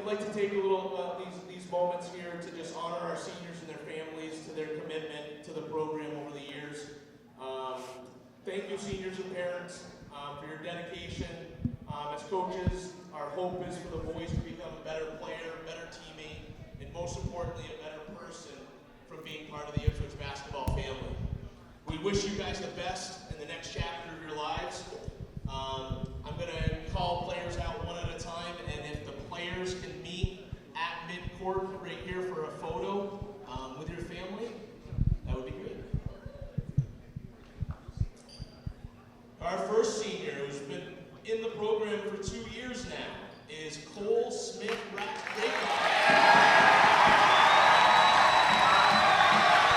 we'd like to take a little these moments here to just honor our seniors and their families to their commitment to the program over the years. Thank you, seniors and parents, for your dedication. As coaches, our hope is for the boys to become a better player, a better teammate, and most importantly, a better person from being part of the Ipswich basketball family. We wish you guys the best in the next chapter of your lives. I'm going to call players out one at a time, and if the players can meet at midcourt right here for a photo with your family, that would be great. Our first senior, who's been in the program for 2 years now, is Cole Smith Rakoff.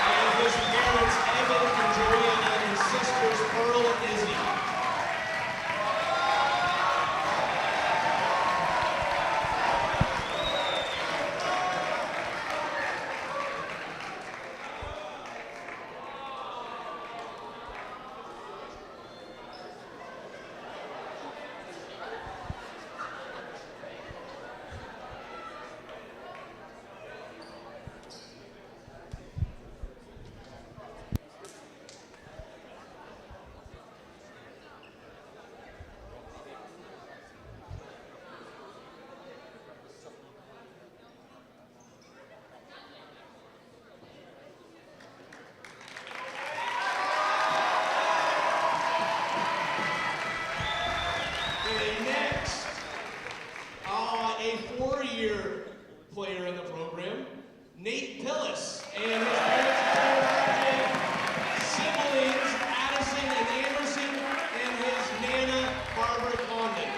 And his parents, Evan and Joanna, and his sisters, Pearl and Izzy. Player in the program, Nate Pillis, and his parents, siblings, Addison and Anderson, and his Nana, Barbara Condon.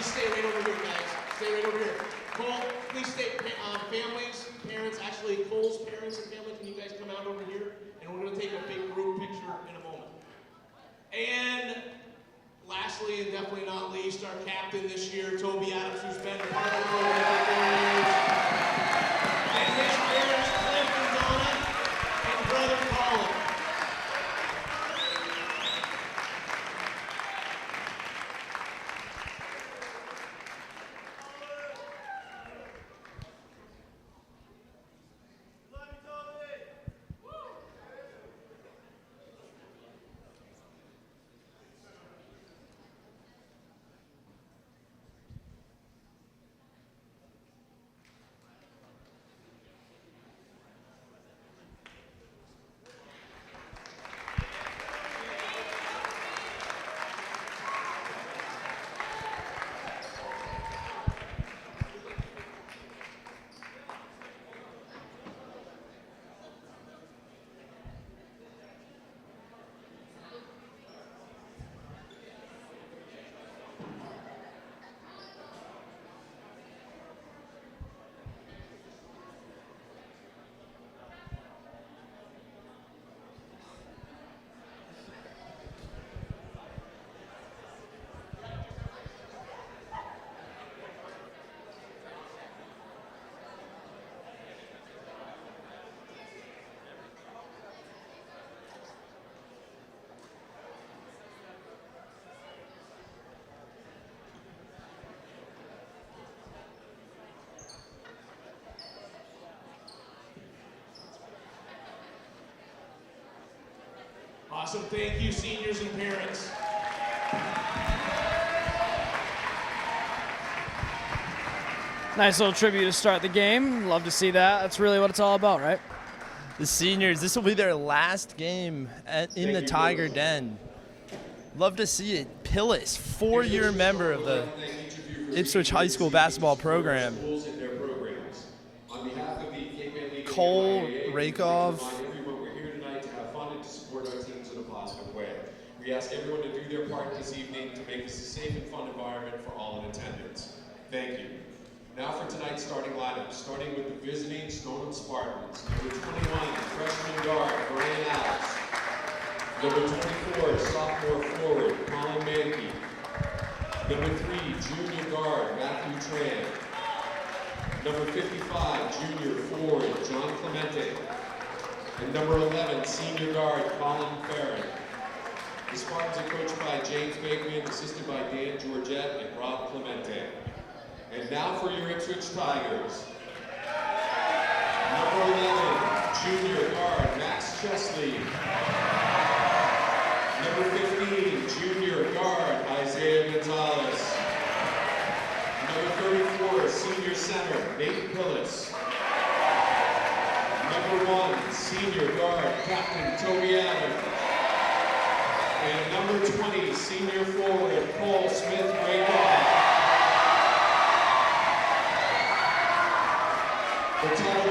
Stay right over here, guys. Stay right over here. Cole, please stay. Families, parents, actually Cole's parents and family, can you guys come out over here? And we're going to take a big group picture in a moment. And lastly, and definitely not least, our captain this year, Toby Adams, who's been part of the program for 4 years. And his parents, Cliff and Donna, and brother Colin. Awesome. Thank you, seniors and parents. Nice little tribute to start the game. Love to see that. That's really what it's all about, right? The seniors, this will be their last game in the Tiger Den. Love to see it. Pillis, 4-year member of the Ipswich High School basketball program. Cole Rakoff, We ask everyone to do their part this evening to make this a safe and fun environment for all in attendance. Thank you. Now for tonight's starting lineup, starting with the visiting Stoneham Spartans. Number 21, freshman guard, Brian Alex. Number 24, sophomore forward, Colin Mankey. Number 3, junior guard, Matthew Tran. Number 55, junior forward, John Clemente. And number 11, senior guard, Colin Farron. The Spartans are coached by James Bateman, assisted by Dan Georgette and Rob Clemente. And now for your Ipswich Tigers. Number 11, junior guard, Max Chesley. Number 15, junior guard, Isaiah Gonzalez. Number 34, senior center, Nate Pillis. Number 1, senior guard, Captain Toby Adams. And number 20, senior forward, Cole Smith-Raycroft.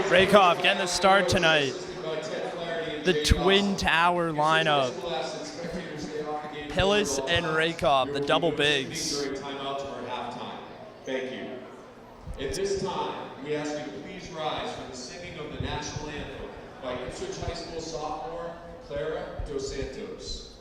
Raycroft getting the start tonight. The Twin Tower lineup. Pillis and Raycroft, the double bigs. Thank you. At this time, we ask you to please rise for the singing of the national anthem by Ipswich High School sophomore Clara Dos Santos.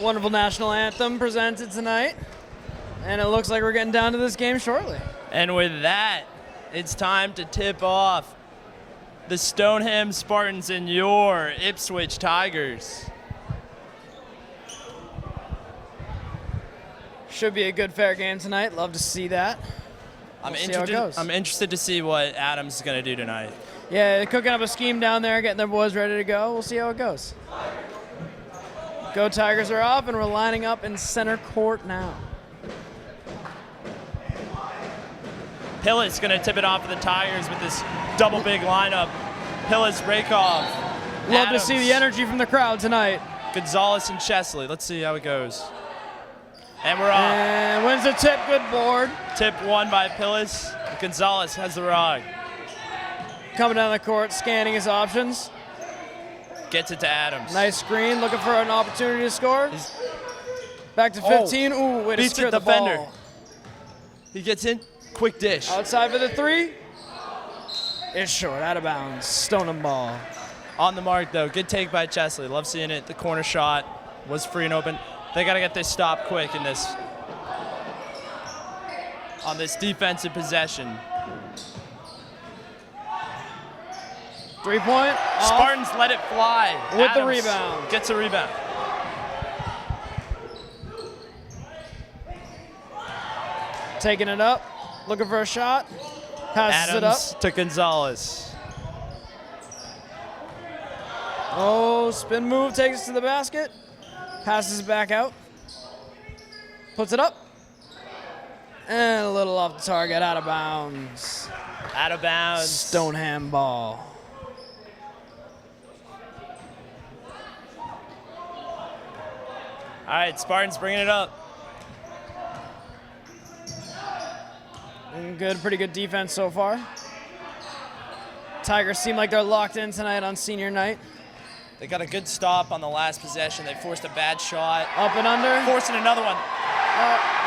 Wonderful national anthem presented tonight. And it looks like we're getting down to this game shortly. And with that, it's time to tip off the Stoneham Spartans and your Ipswich Tigers. Should be a good, fair game tonight. Love to see that. I'm See how it goes. interested to see what Adams is going to do tonight. Yeah, they're cooking up a scheme down there, getting their boys ready to go. We'll see how it goes. Go Tigers are off, and we're lining up in center court now. Pillis going to tip it off to the Tigers with this double big lineup. Pillis, Raycroft, Love to see the energy from the crowd tonight. Gonzalez and Chesley. Let's see how it goes. And we're off. And wins the tip. Good board. Tip won by Pillis. Gonzalez has the rock. Coming down the court, scanning his options. Gets it to Adams. Nice screen, looking for an opportunity to score. Back to 15. Ooh, way to beats secure the the defender. ball. He gets in. Quick dish. Outside for the three. It's short, out of bounds. Stoneham ball. On the mark, though. Good take by Chesley. Love seeing it. The corner shot was free and open. They got to get this stopped quick in this on this defensive possession. 3-point. Spartans let it fly. With the Adams rebound. Gets a rebound. Taking it up. Looking for a shot. Passes Adams it up. to Gonzalez. Oh, spin move takes us to the basket. Passes it back out. Puts it up. And a little off the target, out of bounds. Out of bounds. Stoneham ball. All right, Spartans bringing it up. And pretty good defense so far. Tigers seem like they're locked in tonight on senior night. They got a good stop on the last possession. They forced a bad shot. Up and under. Forcing another one.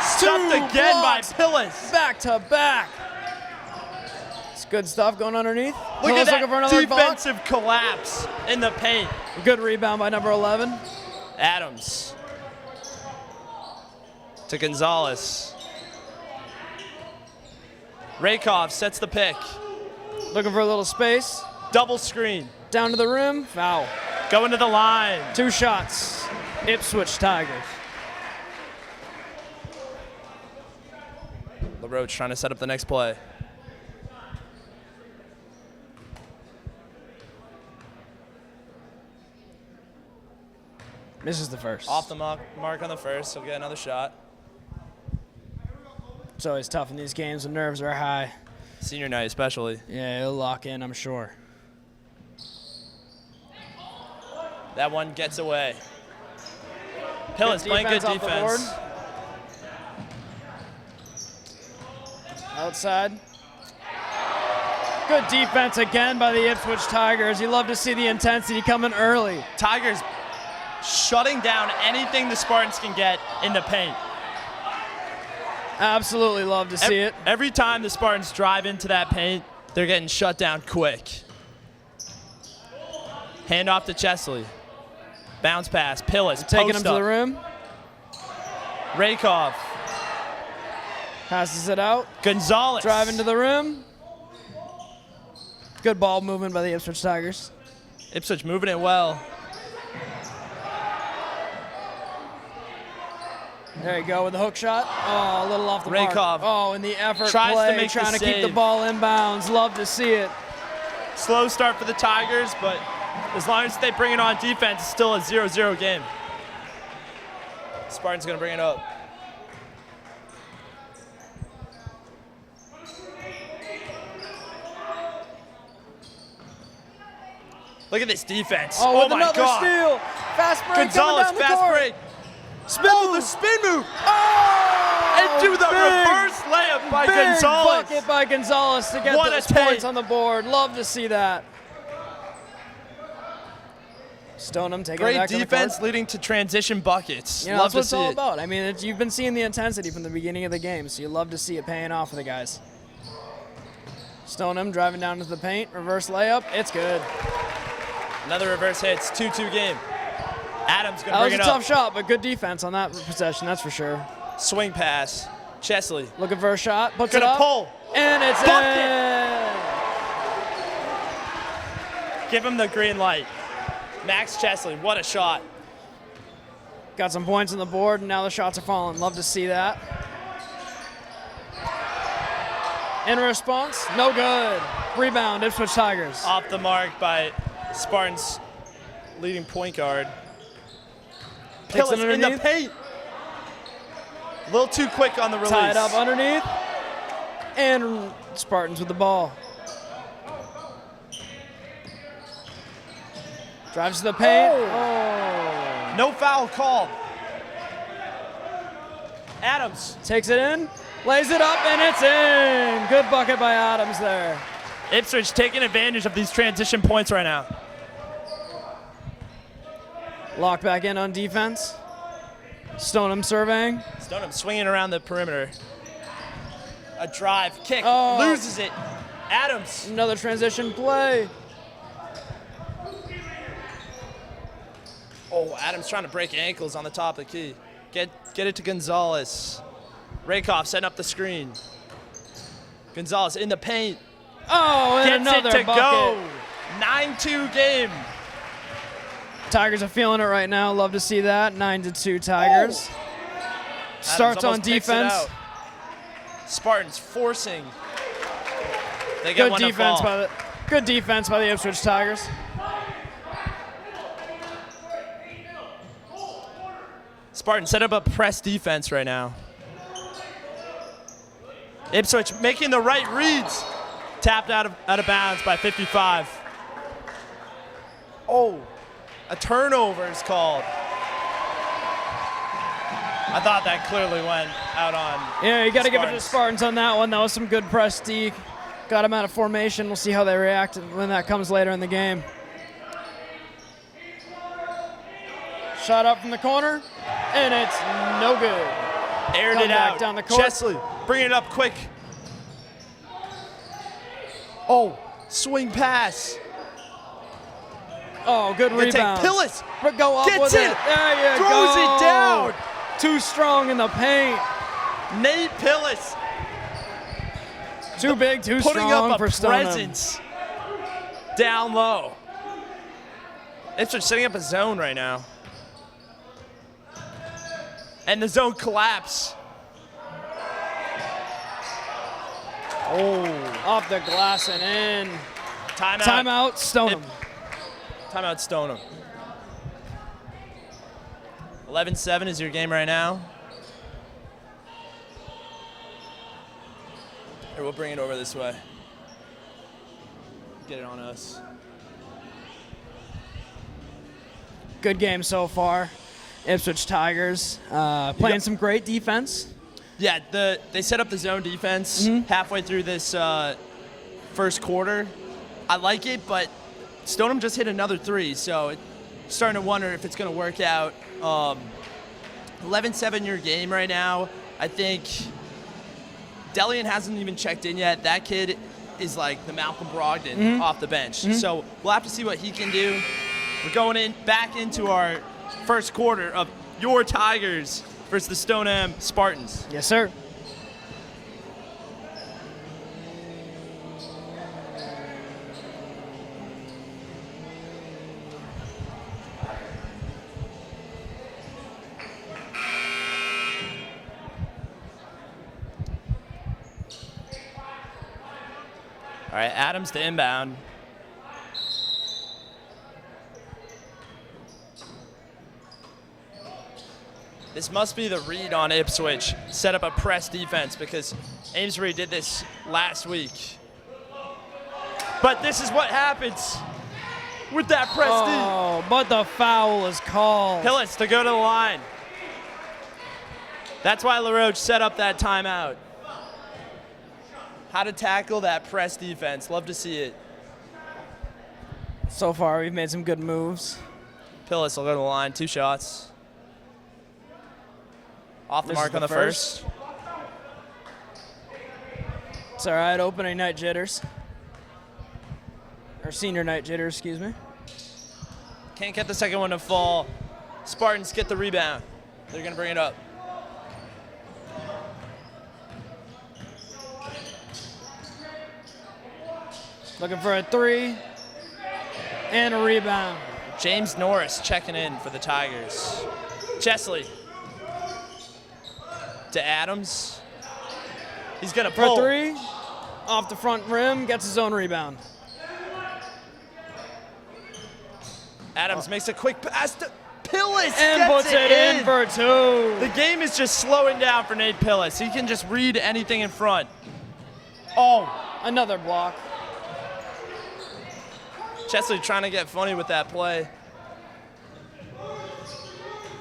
Stuffed again by Pillis. Back to back. It's good stuff going underneath. Look at looking for that another defensive collapse in the paint. block. Good rebound by number 11. Adams to Gonzalez. Rakoff sets the pick. Looking for a little space. Double screen. Down to the rim. Foul. Going to the line. 2 shots. Ipswich Tigers. LaRoche trying to set up the next play. Misses the first. Off the mark on the first. He'll get another shot. It's always tough in these games when nerves are high. Senior night especially. Yeah, he'll lock in, I'm sure. That one gets away. Pillis Good playing good defense off the board. defense. Outside. Good defense again by the Ipswich Tigers. You love to see the intensity coming early. Tigers shutting down anything the Spartans can get in the paint. Absolutely love to see it. Every time the Spartans drive into that paint, they're getting shut down quick. Hand off to Chesley. Bounce pass. Pillis. Taking him post to the up. rim. Rakoff. Passes it out. Gonzalez. Driving to the rim. Good ball movement by the Ipswich Tigers. Ipswich moving it well. There you go with the hook shot. Oh, a little off the mark. Rakoff Oh, in the effort tries to play, make the trying to keep the save. ball in bounds. Love to see it. Slow start for the Tigers, but as long as they bring it on defense, it's still a 0-0 game. Spartans going to bring it up. Look at this defense. Oh, with my another God. steal. Fast break Gonzalez, coming down the fast court. break. Spin Oh, the move. spin move. Oh, And do the big, reverse layup by big Gonzalez. bucket by Gonzalez to get What those a take. points on the board. Love to see that. Stoneham taking it Great back to the defense court. leading to transition buckets. You know, Love that's what to it's see all it. about. I mean, you've been seeing the intensity from the beginning of the game, so you love to see it paying off for the guys. Stoneham driving down to the paint, reverse layup. It's good. Another reverse hit. It's 2-2 game. Adams going That to was bring a it up. tough shot, but good defense on that possession, that's for sure. Swing pass. Chesley. Looking for a shot, puts Gonna it up, pull. and it's Bucket. in. Give him the green light. Max Chesley, what a shot. Got some points on the board, and now the shots are falling. Love to see that. In response, no good. Rebound, Ipswich Tigers. Off the mark by Spartans leading point guard. Takes it Pillis in the underneath. paint. A little too quick on the release. Tied up underneath. And Spartans with the ball. Drives to the paint. Oh. No foul called. Adams. Takes it in, lays it up, and it's in. Good bucket by Adams there. Ipswich taking advantage of these transition points right now. Locked back in on defense. Stoneham surveying. Stoneham swinging around the perimeter. A drive, kick, Oh. loses it. Adams. Another transition play. Oh, Adams trying to break ankles on the top of the key. Get it to Gonzalez. Rakoff setting up the screen. Gonzalez in the paint. Oh, and Gets another it to bucket. go. 9-2 game. Tigers are feeling it right now. Love to see that. 9-2 Tigers. Starts Adams on almost picks it defense. out. Spartans forcing. They get Good one defense to fall. good defense by the Ipswich Tigers. Spartans set up a press defense right now. Ipswich making the right reads. Tapped out of bounds by 55. Oh, a turnover is called. I thought that clearly went out on. Yeah, you got to give it to the Spartans on that one. That was some good press D. Got them out of formation. We'll see how they react when that comes later in the game. Shot up from the corner, and it's no good. Aired it out. Down the court. Chesley, bring it up quick. Oh, swing pass. Oh, good rebound. Pillis But go up gets with it. it. There you Throws go. it down. Too strong in the paint. Nate Pillis Too big, too putting strong up for a Stoneham. presence down low. Ipswich setting up a zone right now. And the zone collapse. Oh, off the glass and in. Timeout. Timeout, Stoneham. Timeout Stoneham. 11-7 is your game right now. Here, we'll bring it over this way. Get it on us. Good game so far. Ipswich Tigers playing some great defense. Yeah, they set up the zone defense halfway through this first quarter. I like it, but Stoneham just hit another three, so it's starting to wonder if it's going to work out. 11-7 your game right now. I think Delian hasn't even checked in yet. That kid is like the Malcolm Brogdon off the bench. So we'll have to see what he can do. We're going back into our first quarter of your Tigers versus the Stoneham Spartans. Yes, sir. All right, Adams to inbound. This must be the read on Ipswich. Set up a press defense because Amesbury did this last week. But this is what happens with that press D. Oh, but the foul is called. Pillis to go to the line. That's why LaRoche set up that timeout. How to tackle that press defense. Love to see it. So far, we've made some good moves. Pillis will go to the line. 2 shots. Off the This mark is on the the first. It's all right, opening night jitters. Or senior night jitters, excuse me. Can't get the second one to fall. Spartans get the rebound. They're going to bring it up. Looking for a 3 and a rebound. James Norris checking in for the Tigers. Chesley to Adams. He's going to For a pull. 3, off the front rim, gets his own rebound. Adams makes a quick pass to Pillis. And gets puts it in for 2. The game is just slowing down for Nate Pillis. He can just read anything in front. Oh, Another block. Chesley trying to get funny with that play.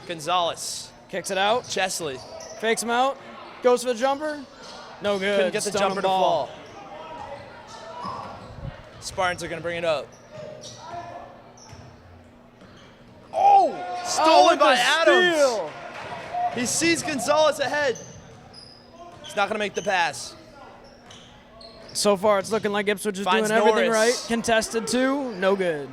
Gonzalez. Kicks it out. Chesley. Fakes him out. Goes for the jumper. No good. Couldn't get the Stoneham jumper to ball. fall. Spartans are going to bring it up. Oh! Stolen with by the Adams. steal. He sees Gonzalez ahead. He's not going to make the pass. So far, it's looking like Ipswich is Finds doing everything Norris. right. Contested 2, no good.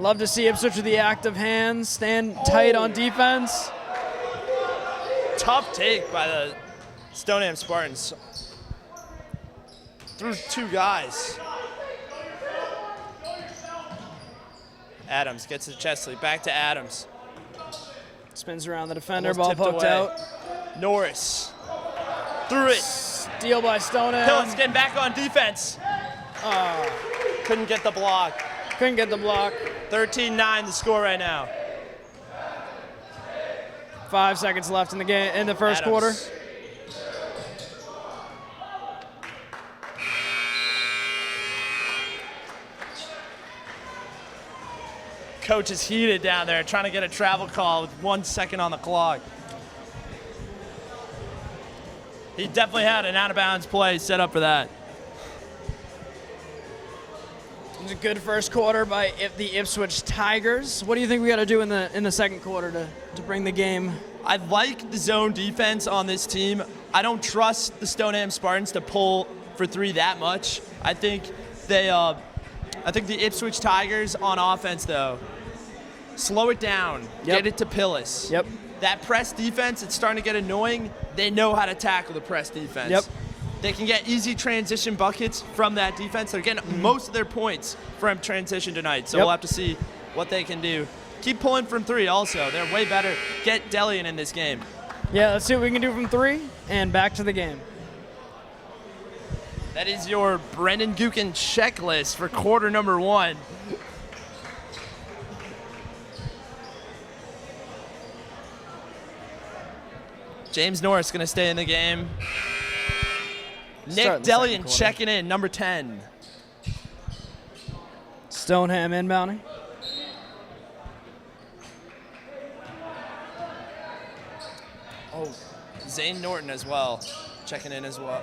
Love to see Ipswich with the active hands, stand tight on defense. Tough take by the Stoneham Spartans. Through 2 guys. Adams gets to Chesley. Back to Adams. Spins around the defender, Almost ball tipped poked away. out. Norris. Threw it. Steal by Stoneham. Pillis getting back on defense. Couldn't get the block. Couldn't get the block. 13-9 the score right now. 5 seconds left in the game, in the first Adams. quarter. Coach is heated down there, trying to get a travel call with 1 second on the clock. He definitely had an out-of-bounds play set up for that. It was a good first quarter by the Ipswich Tigers. What do you think we got to do in the second quarter to bring the game? I like the zone defense on this team. I don't trust the Stoneham Spartans to pull for three that much. I think the Ipswich Tigers on offense, though, slow it down, get it to Pillis. Yep. That press defense, it's starting to get annoying. They know how to tackle the press defense. Yep. They can get easy transition buckets from that defense. They're getting most of their points from transition tonight, so we'll have to see what they can do. Keep pulling from three also. They're way better. Get Delian in this game. Yeah, let's see what we can do from three, and back to the game. That is your Brendan Gookin checklist for quarter number 1. James Norris going to stay in the game. Nick Delian checking in, number 10. Stoneham inbounding. Oh, Zane Norton as well, checking in as well.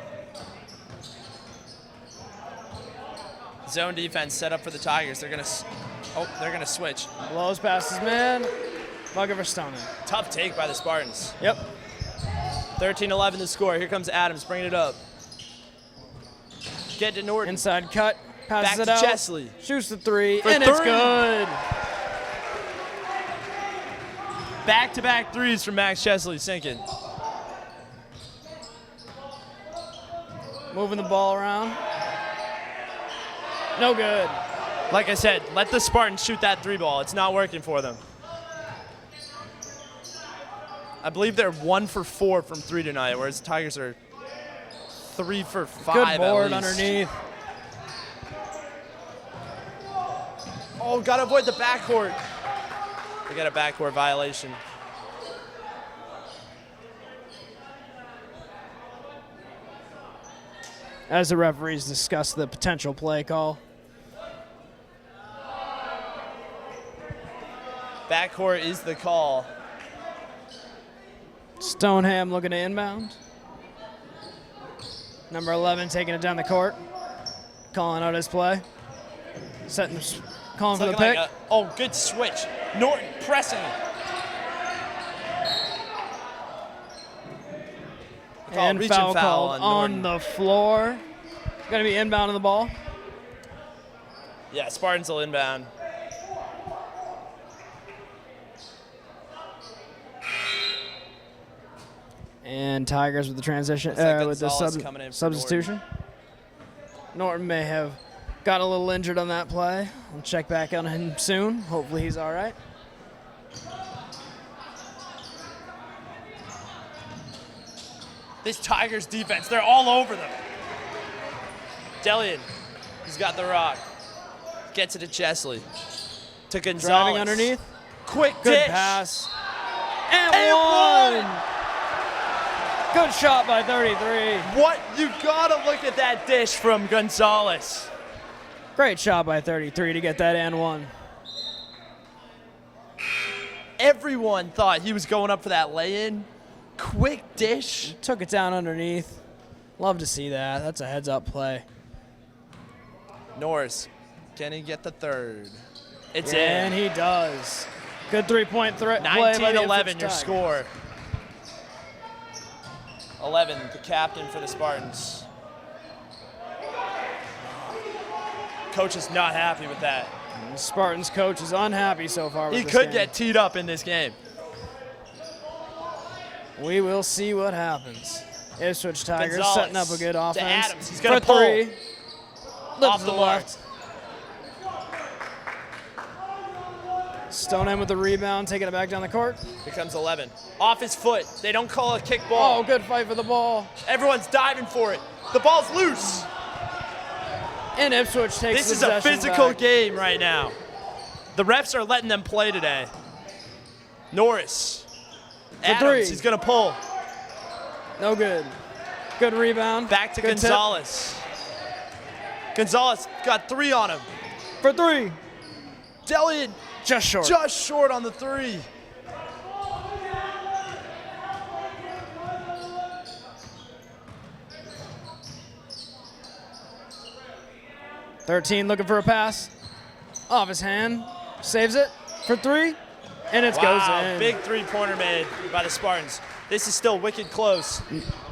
Zone defense set up for the Tigers. They're gonna switch. Blows past his man. Bucket for Stoneham. Tough take by the Spartans. Yep. 13-11 the score. Here comes Adams, bringing it up. Get to Norton. Inside cut. Passes Back it to out. Chesley. Shoots the three, For and it's three. good. Back-to-back threes from Max Chesley, sinking. Moving the ball around. No good. Like I said, let the Spartans shoot that three ball. It's not working for them. I believe they're 1 for 4 from three tonight, whereas the Tigers are 3 for 5 Good board at least. underneath. Oh, gotta avoid the backcourt. They got a backcourt violation. As the referees discuss the potential play call. Backcourt is the call. Stoneham looking to inbound. Number 11 taking it down the court. Calling out his play. Calling for the pick. Good switch. Norton pressing. And reaching foul foul called on on the floor. Going to be inbound on the ball. Yeah, Spartans will inbound. And Tigers with the transition, Looks like with the Gonzalez coming in for substitution. Norton may have got a little injured on that play. We'll check back on him soon. Hopefully he's all right. This Tigers defense, they're all over them. Delian, he's got the rock. Gets it to Chesley. To Gonzalez. Driving underneath. Quick Good dish. pass. And one. Good shot by 33. What? You gotta look at that dish from Gonzalez. Great shot by 33 to get that and one. Everyone thought he was going up for that lay-in. Quick dish. Took it down underneath. Love to see that. That's a heads-up play. Norris, can he get the third? It's in. And he does. Good three-point play by the 19-11 Ipswich your Tigers. score. 11, the captain for the Spartans. Coach is not happy with that. The Spartans coach is unhappy so far with He this could game. get teed up in this game. We will see what happens. Ipswich Tigers Gonzalez setting up a good to offense. Adams. He's gonna for pull. three. Lifts Off to the the mark. left. Stoneham with the rebound, taking it back down the court. Becomes 11. Off his foot. They don't call a kick ball. Oh, good fight for the ball. Everyone's diving for it. The ball's loose. And Ipswich takes This is a possession physical back. game right now. The refs are letting them play today. Norris. Adams, three. he's going to pull. No good. Good rebound. Back to Good tip. Gonzalez. Gonzalez got 3 on him. For three. Delian Just short. Just short on the three. $13 looking for a pass. Off his hand. Saves it for three. And it goes in. Big three-pointer made by the Spartans. This is still wicked close.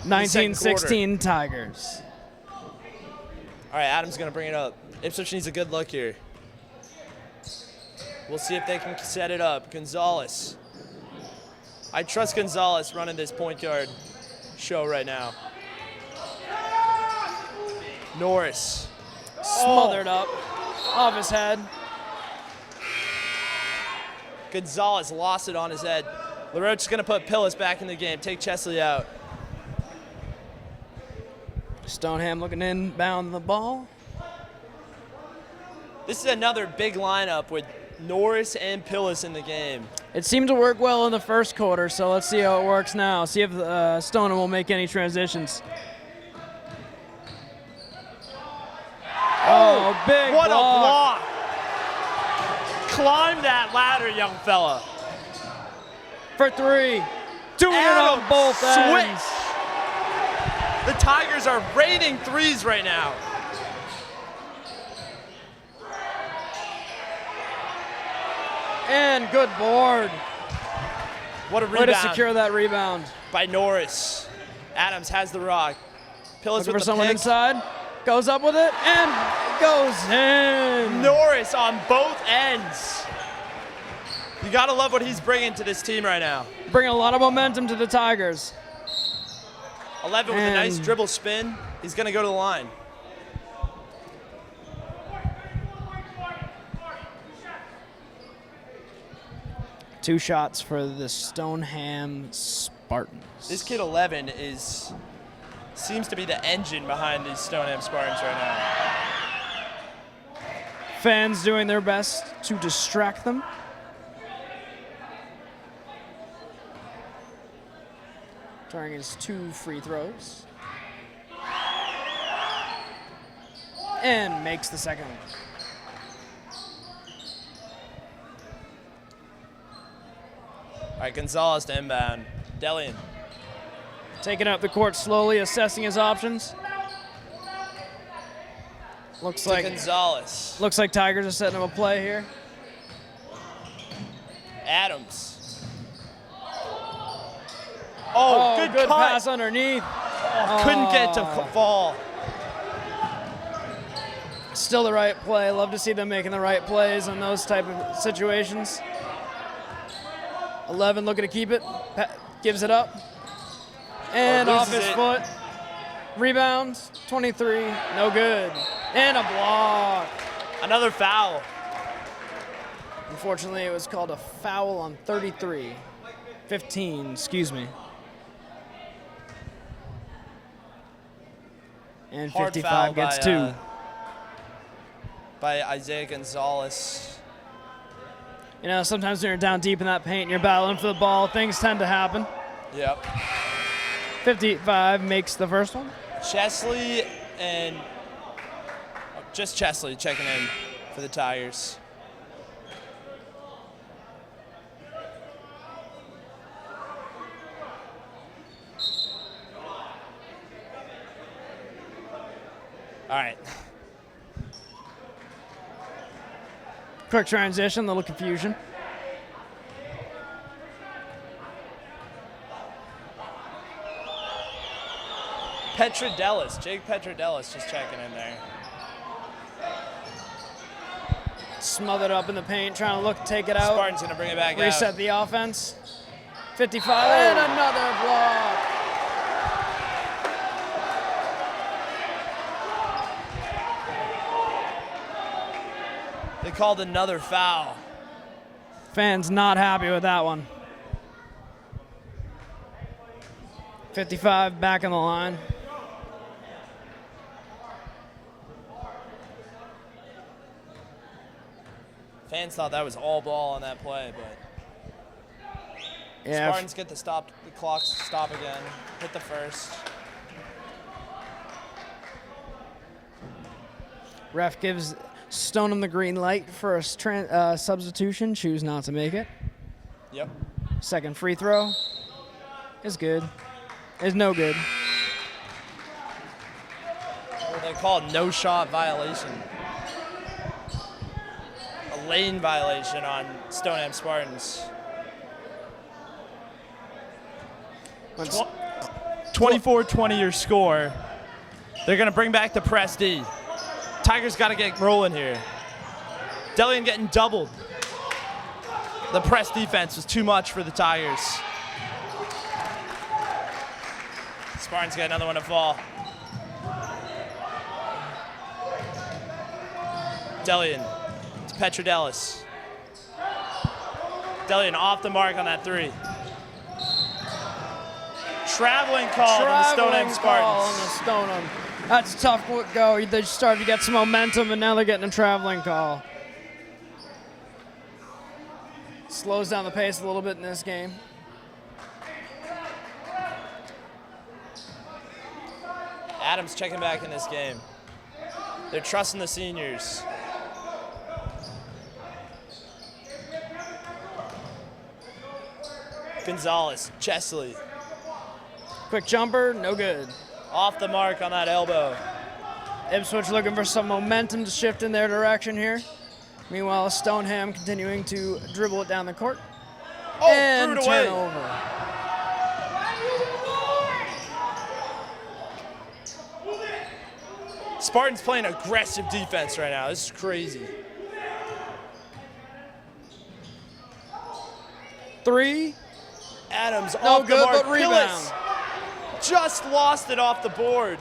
19-16 Tigers. All right, Adam's going to bring it up. Ipswich needs a good look here. We'll see if they can set it up. Gonzalez. I trust Gonzalez running this point guard show right now. Norris. Smothered up. Off his head. Gonzalez lost it on his head. LaRoche's going to put Pillis back in the game. Take Chesley out. Stoneham looking inbound the ball. This is another big lineup with Norris and Pillis in the game. It seemed to work well in the first quarter, so let's see how it works now. See if Stoneham will make any transitions. Oh, big what block. a block. Climb that ladder, young fella. For three. Doing it on both ends. The Tigers are raining threes right now. And good board. What a Way rebound to secure that rebound. by Norris. Adams has the rock. Pillis Looking with for the someone pick. inside. Goes up with it and goes in. Norris on both ends. You gotta love what he's bringing to this team right now. Bringing a lot of momentum to the Tigers. 11 with a nice And- dribble spin. He's gonna go to the line. Two shots for the Stoneham Spartans. This kid 11 seems to be the engine behind these Stoneham Spartans right now. Fans doing their best to distract them. Trying his 2 free throws. And makes the second one. All right, Gonzalez to inbound. Delian. Taking up the court slowly, assessing his options. Looks To like Tigers are setting up a play here. Adams. Oh, good cut. pass underneath. Couldn't get to fall. Still the right play. Love to see them making the right plays in those type of situations. 11 looking to keep it. Gives it up. And off loses his it. foot. Rebound. 23. No good. And a block. Another foul. Unfortunately, it was called a foul on 33. 15, excuse me. And Hard 55 foul gets by, 2. By Isaiah Gonzalez. You know, sometimes when you're down deep in that paint and you're battling for the ball, things tend to happen. Yep. 55 makes the first one. Chesley and just Chesley checking in for the Tigers. All right. Quick transition, little confusion. Jake Petrodelis just checking in there. Smothered up in the paint, trying to take it out. Spartan's gonna bring it back Reset out. the offense. 55 and another block. They called another foul. Fans not happy with that one. 55 back on the line. Fans thought that was all ball on that play, but Yeah, Spartans get the clock stop again. Hit the first. ref gives Stoneham the green light for a substitution. Choose not to make it. Yep. Second free throw is good. Is no good. They call it no shot violation. A lane violation on Stoneham Spartans. 24-20 your score. They're going to bring back the press D. Tigers got to get rolling here. Delian getting doubled. The press defense was too much for the Tigers. Spartans got another one to fall. Delian to Petrodelis. Delian off the mark on that three. Traveling call on the Stoneham Spartans. On the Stoneham. That's a tough go. They started to get some momentum, and now they're getting a traveling call. Slows down the pace a little bit in this game. Adams checking back in this game. They're trusting the seniors. Gonzalez, Chesley. Quick jumper, no good. Off the mark on that elbow. Ipswich looking for some momentum to shift in their direction here. Meanwhile, Stoneham continuing to dribble it down the court. Oh, and threw it away. turnover. Spartans playing aggressive defense right now. This is crazy. Three. Adams No off the good, mark. but rebound. Pillis just lost it off the board.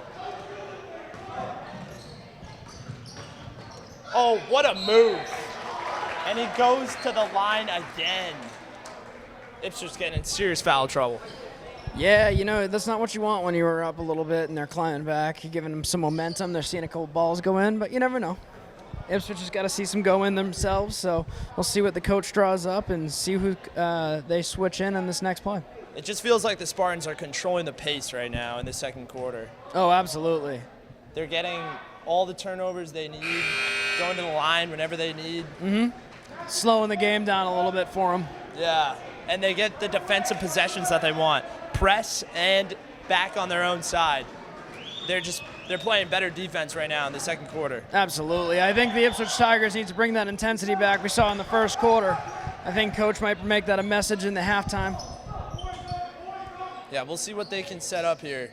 Oh, what a move. And he goes to the line again. Ipswich's getting in serious foul trouble. Yeah, you know, that's not what you want when you were up a little bit and they're climbing back. You're giving them some momentum. They're seeing a couple balls go in, but you never know. Ipswich has got to see some go in themselves, so we'll see what the coach draws up and see who they switch in this next play. It just feels like the Spartans are controlling the pace right now in the second quarter. Oh, absolutely. They're getting all the turnovers they need, going to the line whenever they need. Slowing the game down a little bit for them. Yeah, and they get the defensive possessions that they want. Press and back on their own side. They're playing better defense right now in the second quarter. Absolutely. I think the Ipswich Tigers need to bring that intensity back we saw in the first quarter. I think Coach might make that a message in the halftime. Yeah, we'll see what they can set up here.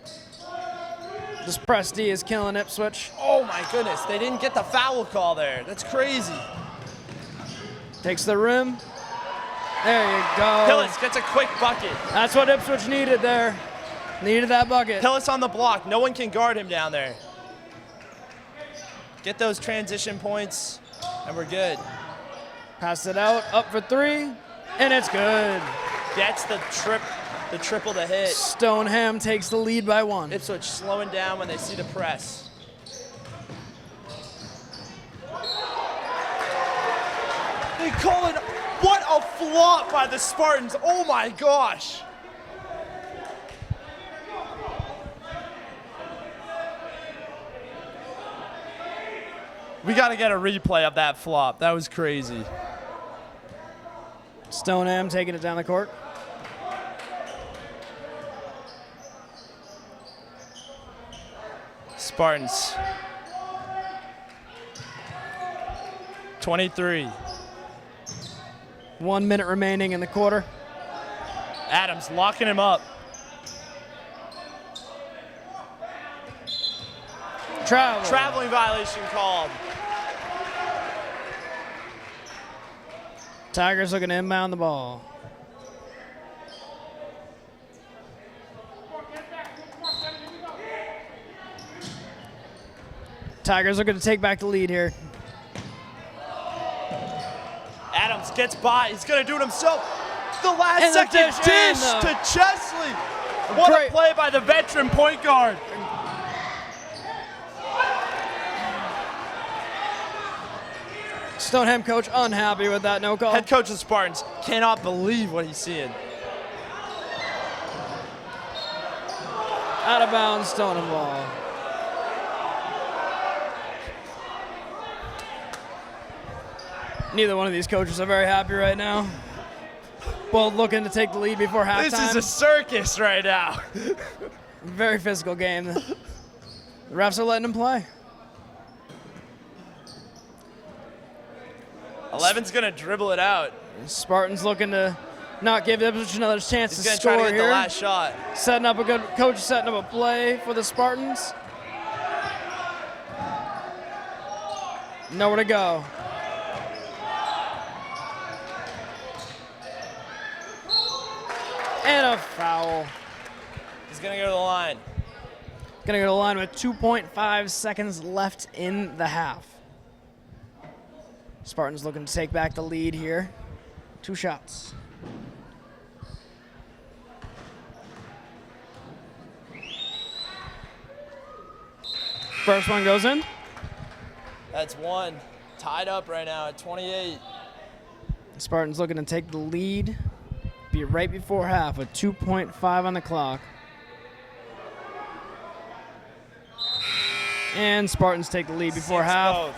This press D is killing Ipswich. Oh my goodness, they didn't get the foul call there. That's crazy. Takes the rim. There you go. Hillis gets a quick bucket. That's what Ipswich needed there. Needed that bucket. Hillis on the block. No one can guard him down there. Get those transition points, and we're good. Pass it out, up for three, and it's good. Gets the triple to hit. Stoneham takes the lead by one. Ipswich slowing down when they see the press. They call it, what a flop by the Spartans. Oh my gosh. We got to get a replay of that flop. That was crazy. Stoneham taking it down the court. Spartans. 23. 1 minute remaining in the quarter. Adams locking him up. Traveling violation called. Tigers looking to inbound the ball. Tigers looking to take back the lead here. Adams gets by. He's going to do it himself. The last And the second dish to Chesley. What a play by the veteran point guard. Stoneham coach unhappy with that no call. Head coach of the Spartans cannot believe what he's seeing. Out of bounds, Stoneham ball. Neither one of these coaches are very happy right now. Both looking to take the lead before halftime. This is a circus right now. Very physical game. The refs are letting them play. 11's going to dribble it out. Spartans looking to not give Ipswich another chance He's to going to try score to get here. the last shot. Setting up a good coach, setting up a play for the Spartans. Nowhere to go. And a foul. He's going to go to the line. Gonna go to the line with 2.5 seconds left in the half. Spartans looking to take back the lead here. 2 shots. First one goes in. That's one. Tied up right now at 28. Spartans looking to take the lead. Be right before half with 2.5 on the clock. And Spartans take the lead before Six half. both.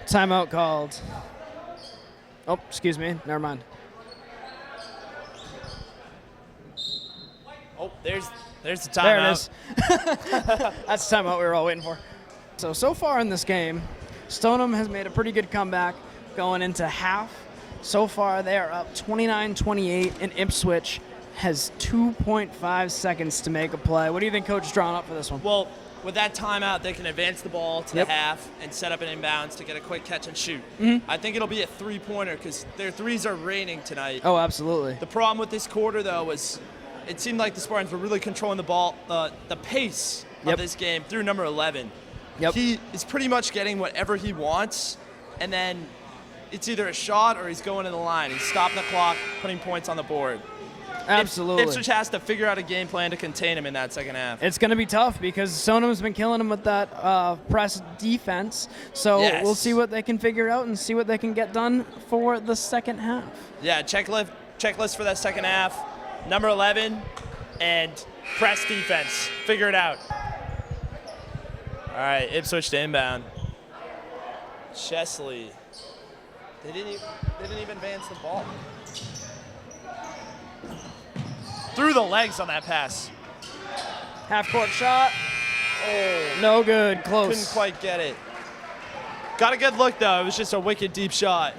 Timeout called. Oh, excuse me. Never mind. Oh, there's the timeout. There it is. That's the timeout we were all waiting for. So far in this game, Stoneham has made a pretty good comeback going into half. So far, they are up 29-28, and Ipswich has 2.5 seconds to make a play. What do you think Coach is drawing up for this one? Well, with that timeout, they can advance the ball to Yep. the half and set up an inbounds to get a quick catch and shoot. I think it'll be a three-pointer because their threes are raining tonight. Oh, absolutely. The problem with this quarter, though, was it seemed like the Spartans were really controlling the ball, the pace Yep. of this game through number 11. Yep. He is pretty much getting whatever he wants, and then it's either a shot or he's going to the line. He's stopping the clock, putting points on the board. Absolutely. Ipswich has to figure out a game plan to contain him in that second half. It's going to be tough because Stoneham's been killing them with that press defense. So Yes. we'll see what they can figure out and see what they can get done for the second half. Yeah, checklist for that second half. Number 11 and press defense. Figure it out. All right, Ipswich to inbound. Chesley. They didn't even advance the ball. Through the legs on that pass. Half-court shot. Oh, no good. Close. Couldn't quite get it. Got a good look, though. It was just a wicked deep shot.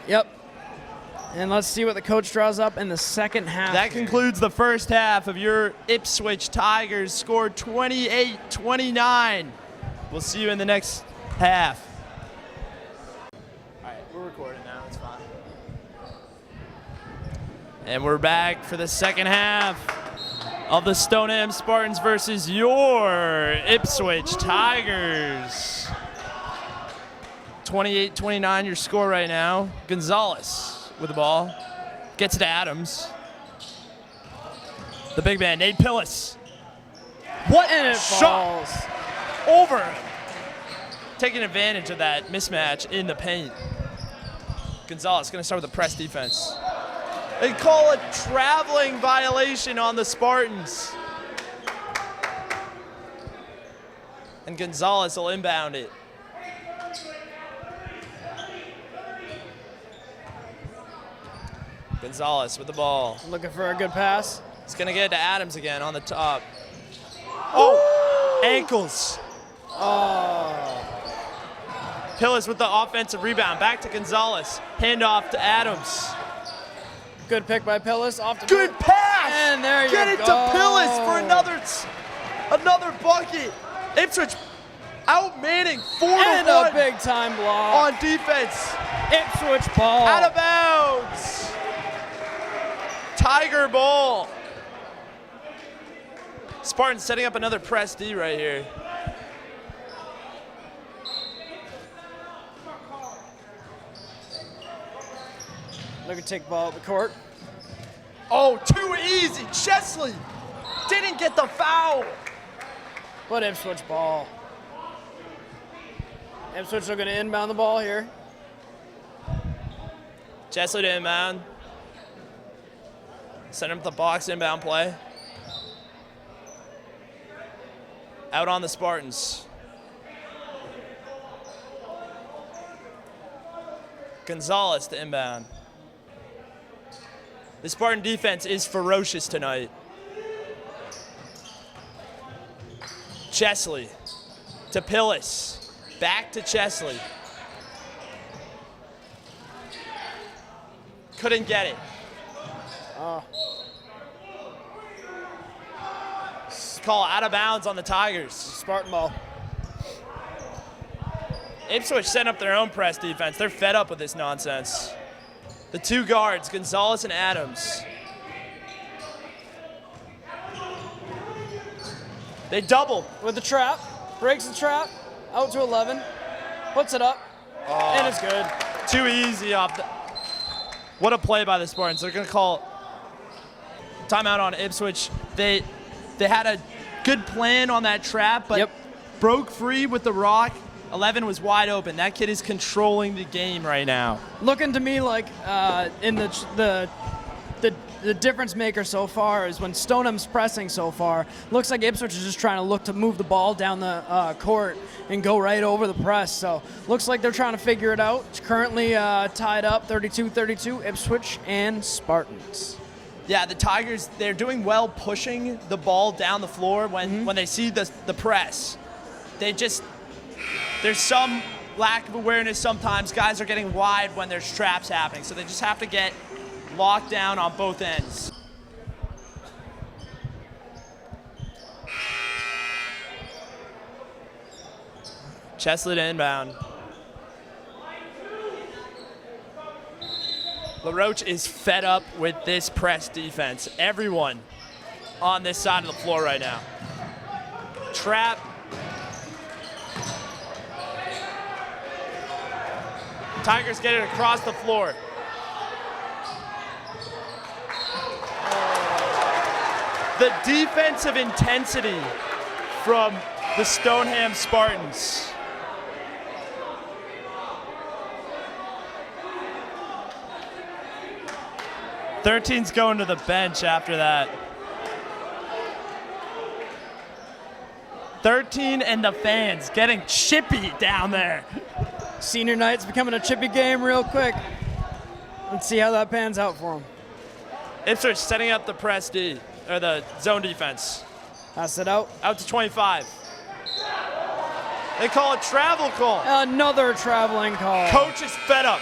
Yep. And let's see what the coach draws up in the second half. That concludes the first half of your Ipswich Tigers. Scored 28-29. We'll see you in the next half. All right, we're recording now. It's fine. And we're back for the second half of the Stoneham Spartans versus your Ipswich Tigers. 28-29 your score right now. Gonzalez with the ball. Gets it to Adams. The big man, Nate Pillis. What And it shot! falls. Over. Taking advantage of that mismatch in the paint. Gonzalez going to start with a press defense. They call a traveling violation on the Spartans. And Gonzalez will inbound it. Gonzalez with the ball. Looking for a good pass. He's going to get it to Adams again on the top. Oh, ankles. Oh. Pillis with the offensive rebound. Back to Gonzalez. Handoff to Adams. Good pick by Pillis. Off the Good pass. And there you Get it go. to Pillis for another bucket. Ipswich outmanning 4-1 And a big time block. on defense. Ipswich ball. Out of bounds. Tiger ball. Spartans setting up another press D right here. Looking to take ball at the court. Oh, too easy. Chesley didn't get the foul. But Ipswich ball. Ipswich looking to inbound the ball here. Chesley to inbound. Send him to the box inbound play. Out on the Spartans. Gonzalez to inbound. The Spartan defense is ferocious tonight. Chesley to Pillis. Back to Chesley. Couldn't get it. Call out of bounds on the Tigers. Spartan ball. Ipswich set up their own press defense. They're fed up with this nonsense. The two guards, Gonzalez and Adams. They double. With the trap. Breaks the trap. Out to 11. Puts it up. And it's good. Too easy off the... What a play by the Spartans. They're going to call timeout on Ipswich. They had a good plan on that trap, but broke free with the rock. 11 was wide open. That kid is controlling the game right now. Looking to me like in the difference maker so far is when Stoneham's pressing so far. Looks like Ipswich is just trying to look to move the ball down the court and go right over the press. So looks like they're trying to figure it out. It's currently tied up 32-32, Ipswich and Spartans. Yeah, the Tigers, they're doing well pushing the ball down the floor when they see the press. There's some lack of awareness sometimes. Guys are getting wide when there's traps happening, so they just have to get locked down on both ends. Chesley to inbound. LaRoche is fed up with this press defense. Everyone on this side of the floor right now. Trap. Tigers get it across the floor. The defensive intensity from the Stoneham Spartans. Thirteen's going to the bench after that. 13 and the fans getting chippy down there. Senior night's becoming a chippy game real quick. Let's see how that pans out for them. Ipswich setting up the press D, or the zone defense. Pass it out. Out to 25. They call a travel call. Another traveling call. Coach is fed up.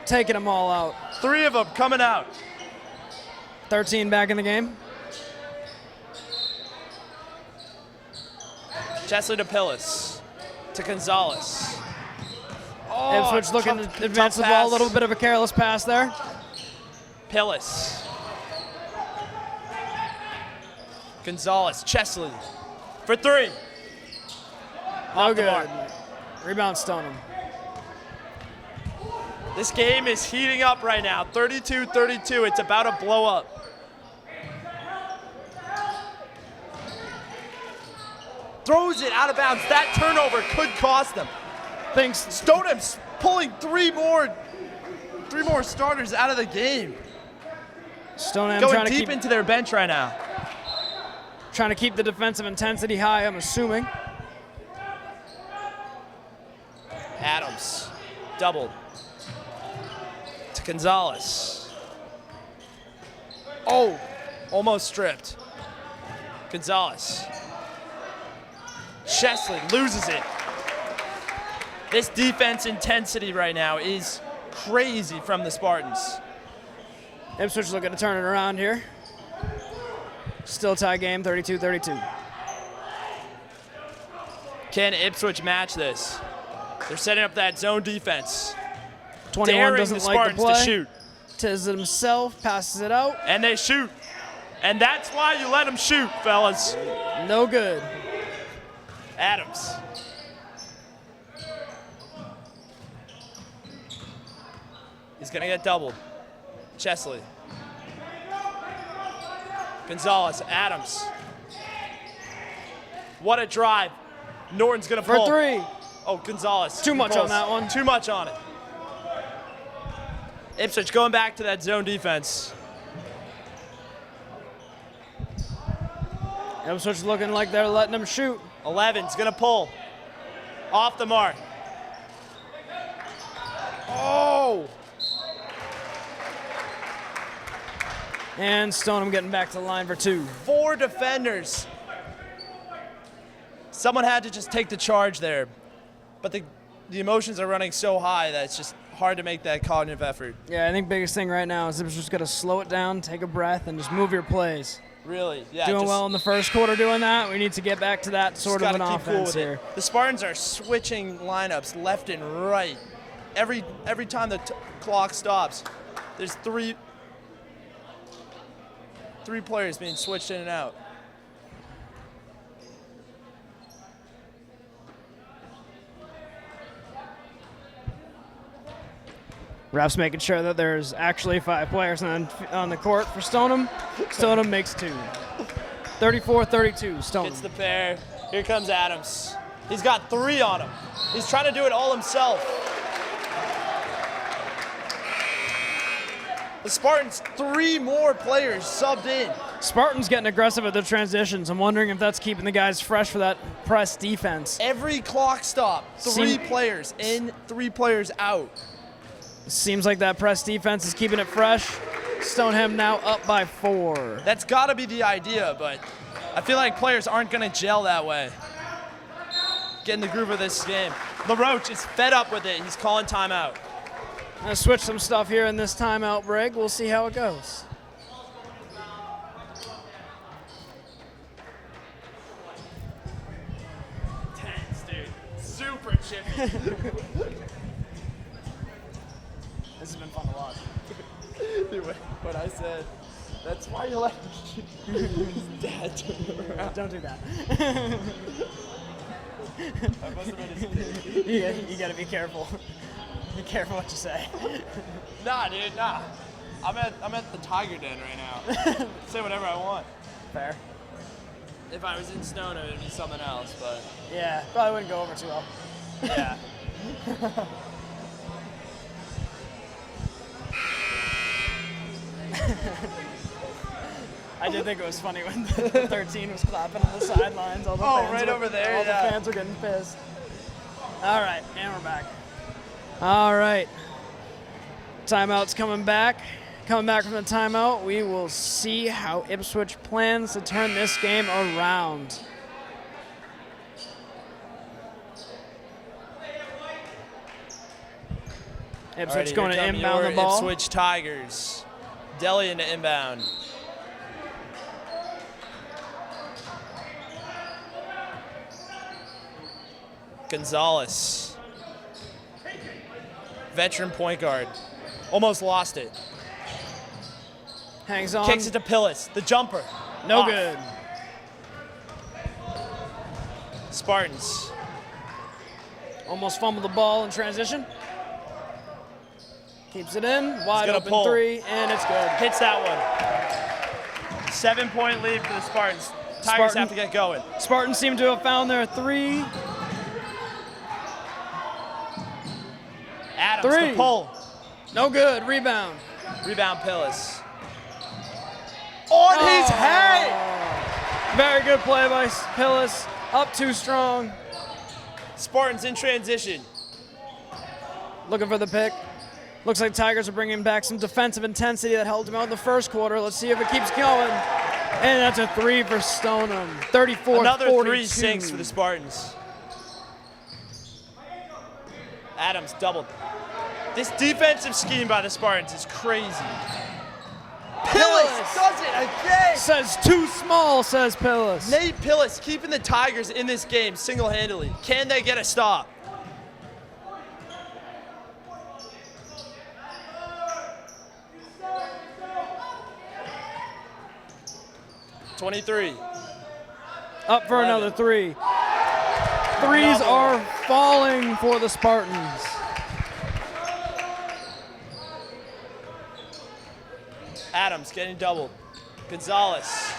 Taking them all out. 3 of them coming out. 13 back in the game. Chesley to Pillis. To Gonzalez. Ipswich looking to advance the ball. A little bit of a careless pass there. Pillis. Gonzalez. Chesley. For 3. No good. Rebound Stoneham. This game is heating up right now. 32-32. It's about to blow up. Throws it out of bounds. That turnover could cost them. Thanks. Stoneham's pulling three more starters out of the game. Stoneham going trying to deep into their bench right now. Trying to keep the defensive intensity high, I'm assuming. Adams, doubled. To Gonzalez. Oh, almost stripped. Gonzalez. Chesley loses it. This defense intensity right now is crazy from the Spartans. Ipswich looking to turn it around here. Still tie game, 32-32. Can Ipswich match this? They're setting up that zone defense. 21 daring doesn't the like Spartans the play. to shoot. Tiz himself, passes it out. And they shoot. And that's why you let them shoot, fellas. No good. Adams. He's gonna get doubled. Chesley. Gonzalez, Adams. What a drive. Norton's gonna pull. For 3. Oh, Gonzalez. Too much on that one. Too much on it. Ipswich going back to that zone defense. Ipswich looking like they're letting them shoot. 11's gonna pull. Off the mark. Oh! Ow! And Stoneham getting back to the line for 2. 4 defenders. Someone had to just take the charge there. But the emotions are running so high that it's just hard to make that cognitive effort. Yeah, I think biggest thing right now is just got to slow it down, take a breath, and just move your plays. Really, yeah. Doing well in the first quarter doing that. We need to get back to that sort of an offense here. The Spartans are switching lineups left and right. Every time the clock stops, there's three players being switched in and out. Refs making sure that there's actually 5 players on the court for Stoneham. Stoneham makes 2. 34-32, Stoneham. Gets the pair. Here comes Adams. He's got 3 on him. He's trying to do it all himself. The Spartans, 3 more players subbed in. Spartans getting aggressive at the transitions. I'm wondering if that's keeping the guys fresh for that press defense. Every clock stop, 3 players in, 3 players out. Seems like that press defense is keeping it fresh. Stoneham now up by 4. That's got to be the idea, but I feel like players aren't going to gel that way. Get in the groove of this game. LaRoche is fed up with it. He's calling timeout. Gonna switch some stuff here in this timeout break. We'll see how it goes. Tense, dude. Super chippy. This has been fun to watch. Dude, what I said, that's why you like his dad turned around. Don't do that. I must have made his kid. You gotta be careful. Be careful what you say. Nah, dude, nah. I'm at the Tiger Den right now. Say whatever I want. Fair. If I was in Stoneham, it'd be something else, but Yeah, probably wouldn't go over too well. yeah. I did think it was funny when the 13 was clapping on the sidelines. All the fans right over there, All yeah. the fans were getting pissed. All right, and we're back. All right. Timeout's coming back. Coming back from the timeout, we will see how Ipswich plans to turn this game around. Ipswich Alrighty, going here to come inbound your the ball. Ipswich Tigers. Deli into inbound. Gonzalez. Veteran point guard. Almost lost it. Hangs on. Kicks it to Pillis. The jumper. No Off. good. Spartans. Almost fumbled the ball in transition. Keeps it in. Wide gonna open pull. 3, and it's good. Hits that one. 7-point lead for the Spartans. Tigers have to get going. Spartans seem to have found their 3. Adams, Three. the pull. No good. Rebound. Rebound Pillis. On his head! Very good play by Pillis. Up too strong. Spartans in transition. Looking for the pick. Looks like Tigers are bringing back some defensive intensity that held them out in the first quarter. Let's see if it keeps going. And that's a 3 for Stoneham. 34-42. Another 3 sinks for the Spartans. Adams doubled. This defensive scheme by the Spartans is crazy. Pillis does it again! Says too small, says Pillis. Nate Pillis keeping the Tigers in this game single-handedly. Can they get a stop? $23. Up for another 3. Threes are falling for the Spartans. Adams getting doubled. Gonzalez.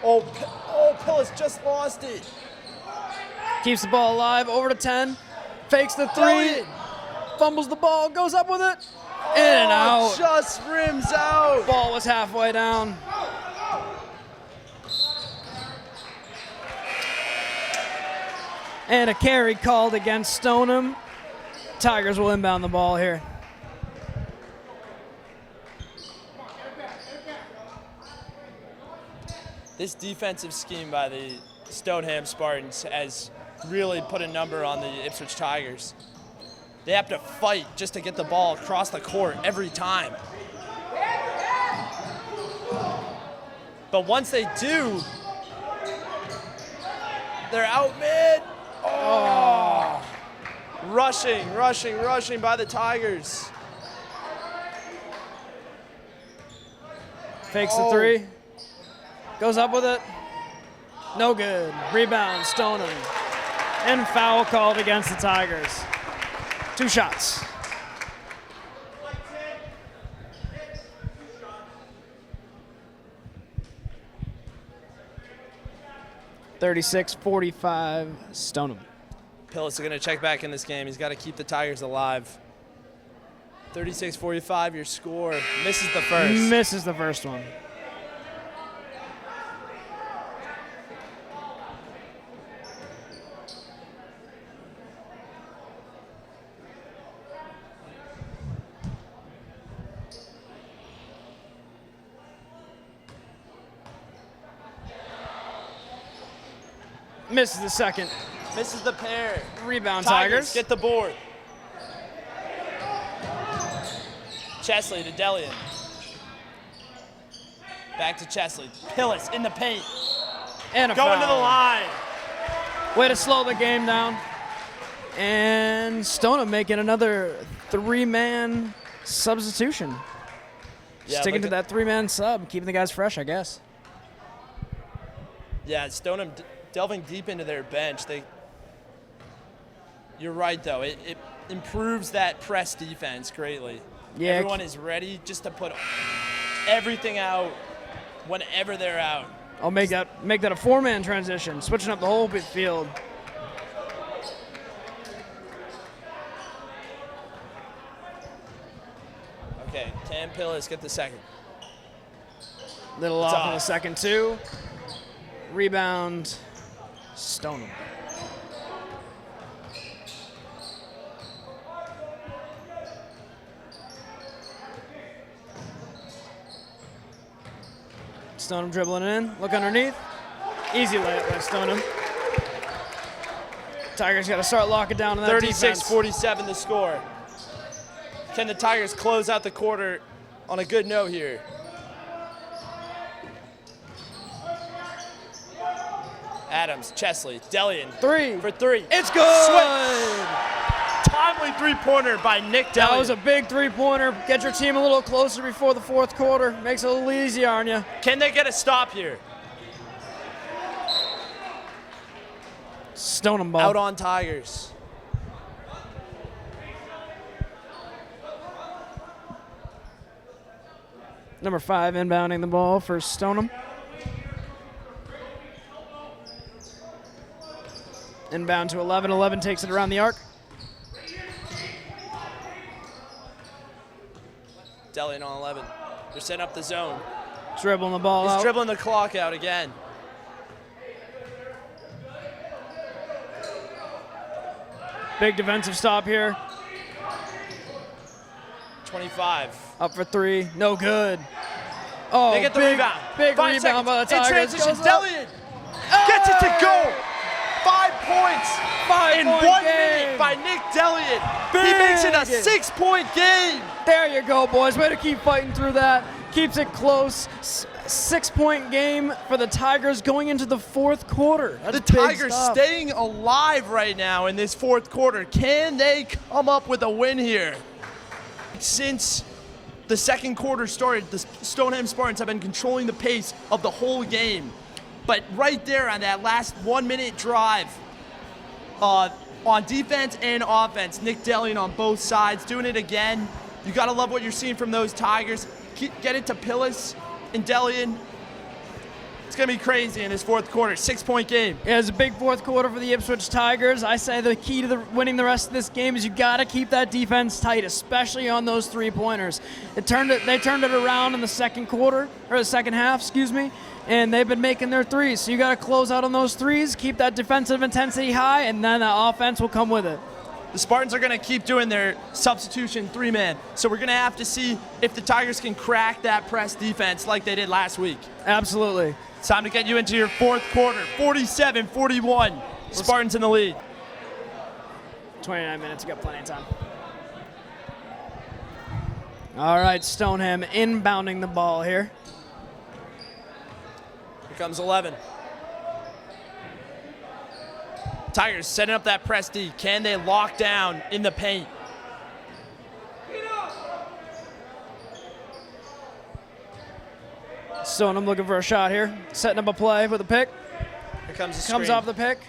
Oh, Pillis just lost it. Keeps the ball alive, over to 10. Fakes the 3. Elliot. Fumbles the ball, goes up with it. In and out. Just rims out. Ball was halfway down. And a carry called against Stoneham. Tigers will inbound the ball here. This defensive scheme by the Stoneham Spartans has really put a number on the Ipswich Tigers. They have to fight just to get the ball across the court every time. But once they do, they're out mid. Oh. Rushing by the Tigers. Fakes the three. Goes up with it. No good. Rebound, Stoneham. And foul called against the Tigers. 2 shots. (36-45) Stoneham. Pillis is going to check back in this game. He's got to keep the Tigers alive. 36-45, your score. Misses the first. Misses the first one. Misses the second. Misses the pair. Rebound, Tigers. Get the board. Chesley to Delian. Back to Chesley. Pillis in the paint. And a Going foul. to the line. Way to slow the game down. And Stoneham making another 3-man substitution. Yeah, Sticking to that 3-man sub, keeping the guys fresh, I guess. Yeah, Stoneham delving deep into their bench. You're right, though. It improves that press defense greatly. Yeah. Everyone is ready just to put everything out whenever they're out. I'll make that a 4-man transition, switching up the whole field. Okay, can Pillis get the second? Little off in the second, too. Rebound, Stoneham. Stoneham dribbling in. Look underneath. Easy layup by Stoneham. Tigers got to start locking down on that defense. 36-47 the score. Can the Tigers close out the quarter on a good note here? Adams, Chesley, Delian. Three. For 3. It's good. Swing. Timely three-pointer by Nick Delian. That was a big three-pointer. Get your team a little closer before the fourth quarter. Makes it a little easier on you. Can they get a stop here? Stoneham ball. Out on Tigers. Number 5 inbounding the ball for Stoneham. Inbound to 11. 11 takes it around the arc. Delian on 11. They're setting up the zone. Dribbling the ball He's out. dribbling the clock out again. Big defensive stop here. 25. Up for 3. No good. Oh, They get the big, rebound. Big 5 rebound seconds. by the In Tigers. transition, Goes up. Delian gets it to go. 5 points in 1 minute by Nick Delian. He makes it a 6-point game. There you go, boys. Way to keep fighting through that. Keeps it close. 6-point game for the Tigers going into the fourth quarter. That's The big Tigers stuff. staying alive right now in this fourth quarter. Can they come up with a win here? Since the second quarter started, the Stoneham Spartans have been controlling the pace of the whole game. But right there on that last 1-minute drive, on defense and offense, Nick Delian on both sides, doing it again. You gotta love what you're seeing from those Tigers. Get it to Pillis and Delian. It's gonna be crazy in this fourth quarter. 6-point game. Yeah, it's a big fourth quarter for the Ipswich Tigers. I say the key to winning the rest of this game is you got to keep that defense tight, especially on those 3-pointers. They turned it around in the second quarter, or the second half, excuse me, and they've been making their threes. So you got to close out on those threes, keep that defensive intensity high, and then the offense will come with it. The Spartans are going to keep doing their substitution 3-man. So we're going to have to see if the Tigers can crack that press defense like they did last week. Absolutely. It's time to get you into your fourth quarter. 47-41. Spartans in the lead. 29 minutes, you got plenty of time. All right, Stoneham inbounding the ball here. Here comes 11. Tigers setting up that press D. Can they lock down in the paint? Stoneham looking for a shot here. Setting up a play with a pick. Here comes the screen. Comes off the pick.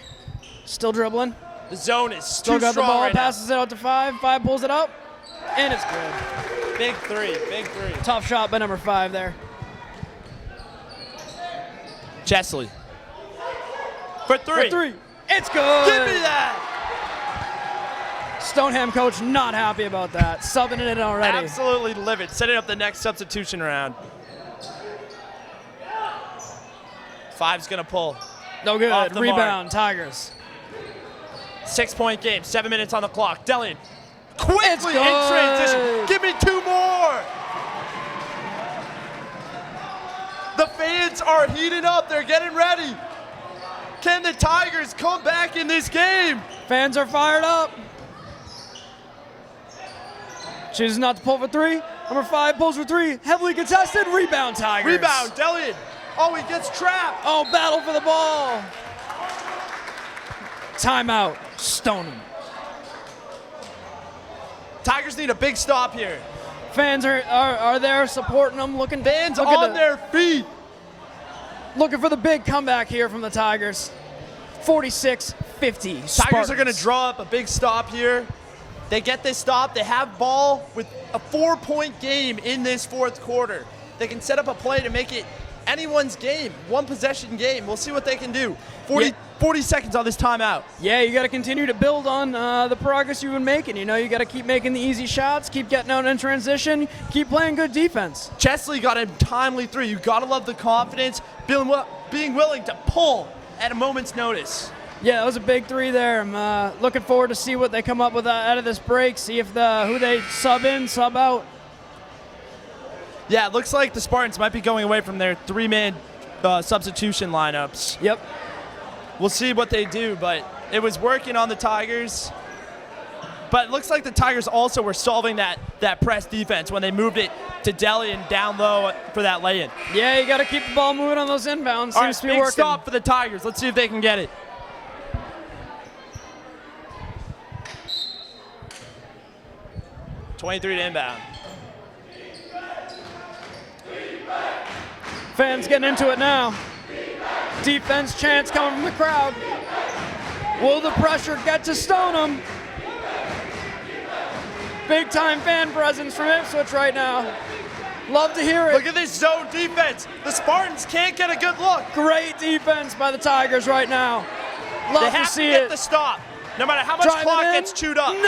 Still dribbling. The zone is Still too got the strong ball. right now. Passes it out to 5. 5 pulls it up. And it's good. Big three. Tough shot by number 5 there. Chesley. For three. For 3. It's good. Give me that. Stoneham coach not happy about that. Subbing it in already. Absolutely livid. Setting up the next substitution round. 5's going to pull. No good. Off the Rebound, mark. Tigers. 6-point game. 7 minutes on the clock. Delian. Quickly It's in good. transition. Give me 2 more. The fans are heating up. They're getting ready. Can the Tigers come back in this game? Fans are fired up. Chooses not to pull for 3. Number 5 pulls for 3. Heavily contested. Rebound, Tigers. Rebound. Delian. Oh, he gets trapped. Oh, battle for the ball. Timeout. Stoneham. Tigers need a big stop here. Fans are there supporting them, looking Fans looking on to- their feet. looking for the big comeback here from the Tigers. 46-50. Tigers are going to draw up a big stop here. They get this stop. They have ball with a 4-point game in this fourth quarter. They can set up a play to make it anyone's game, one possession game. We'll see what they can do. 40 seconds on this timeout. Yeah, you got to continue to build on the progress you've been making. You know, you got to keep making the easy shots, keep getting out in transition, keep playing good defense. Chesley got a timely 3. You got to love the confidence, being willing to pull at a moment's notice. Yeah, that was a big 3 there. I'm looking forward to see what they come up with out of this break, see if who they sub in, sub out. Yeah, it looks like the Spartans might be going away from their 3-man substitution lineups. Yep. We'll see what they do, but it was working on the Tigers. But it looks like the Tigers also were solving that press defense when they moved it to Delian down low for that lay-in. Yeah, you got to keep the ball moving on those inbounds. All Seems right, to be big working. stop for the Tigers. Let's see if they can get it. .23 to inbound. Fans getting into it now. Defense chance coming from the crowd. Will the pressure get to Stoneham? Big time fan presence from Ipswich right now. Love to hear it. Look at this zone defense. The Spartans can't get a good look. Great defense by the Tigers right now. They Love to have to see get it. the stop. No matter how much Driving clock in. gets chewed up. Not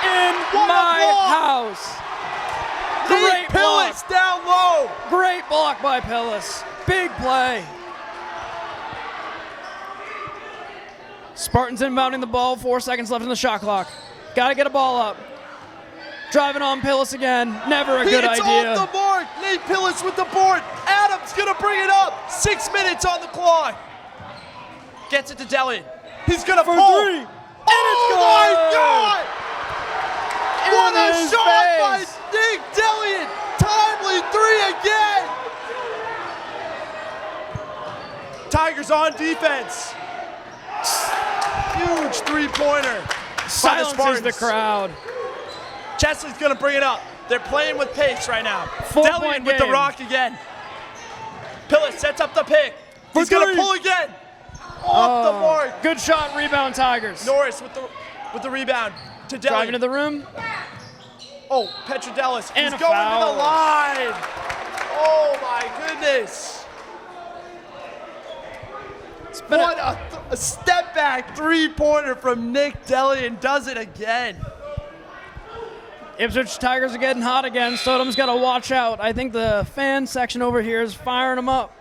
in What a my block. house. Great Great block. Pillis down low. Great block by Pillis. Big play. Spartans inbounding the ball. 4 seconds left in the shot clock. Got to get a ball up. Driving on Pillis again. Never a good It's idea. off the mark. Nate Pillis with the board. Adams going to bring it up. 6 minutes on the clock. Gets it to Delian. He's going to For pull. 3. And Oh it's my good. God! What In a his shot by face. Nick Delian! Timely 3 again! Tigers on defense. Huge 3-pointer. Silences the crowd. Chesley's gonna bring it up. They're playing with pace right now. 4-point Delian with the game. rock again. Pillis sets up the pick. He's For gonna 3. pull again. Off the mark. Good shot, rebound Tigers. Norris with the rebound to Delian. Driving to the rim. Oh, Petrodelis. And He's a going foul. to the line. Oh my goodness. been What a step back 3-pointer from Nick Delian. Does it again. Ipswich Tigers are getting hot again. Stoneham's got to watch out. I think the fan section over here is firing them up.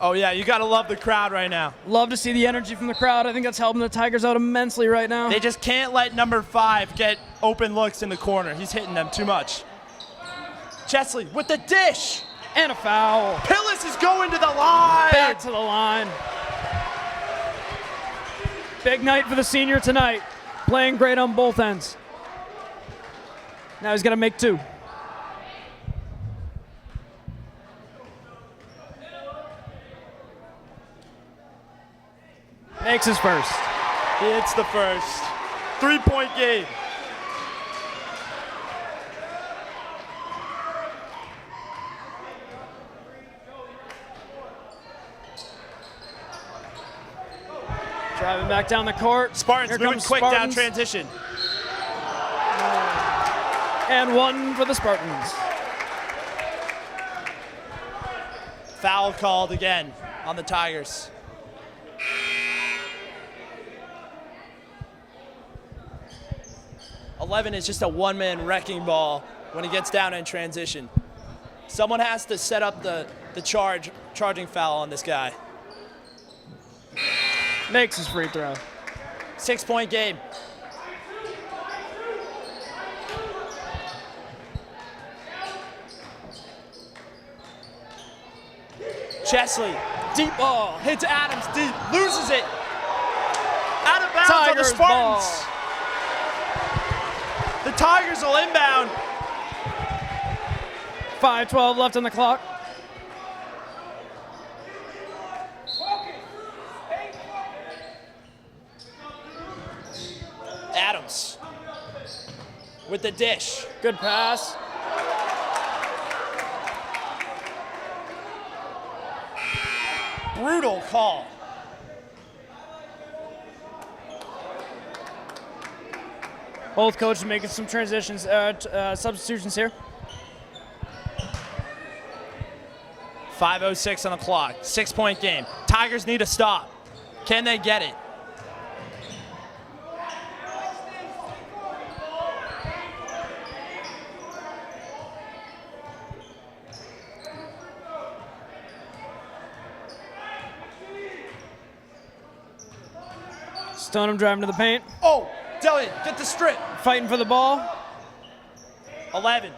Oh, yeah, you got to love the crowd right now. Love to see the energy from the crowd. I think that's helping the Tigers out immensely right now. They just can't let number 5 get open looks in the corner. He's hitting them too much. Chesley with the dish. And a foul. Pillis is going to the line. Back to the line. Big night for the senior tonight. Playing great on both ends. Now he's got to make 2. Makes his first. He hits the first. 3-point game. Driving back down the court. Spartans moving quick down transition. And 1 for the Spartans. Foul called again on the Tigers. Eleven is just a one-man wrecking ball when he gets down in transition. Someone has to set up the charging foul on this guy. Makes his free throw. 6-point game. Chesley, deep ball, hits Adams deep, loses it. Out of bounds on the Tigers Spartans. ball. The Tigers will inbound. 5:12 left on the clock. Adams with the dish. Good pass. Brutal call. Both coaches making some transitions, substitutions here. 5:06 on the clock. 6-point game. Tigers need a stop. Can they get it? Stoneham driving to the paint. Oh, Elliot, get the strip. Fighting for the ball. 11.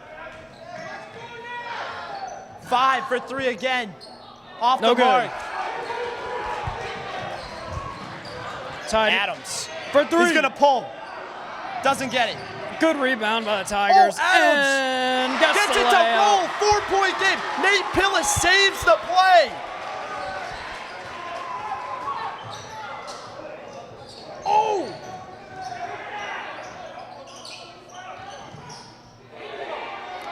5 for 3 again. Off No the good. mark. Tied Adams. for 3. He's going to pull. Doesn't get it. Good rebound by the Tigers. Oh, Adams And gets it the to layup. roll. 4-point game. Nate Pillis saves the play. Oh!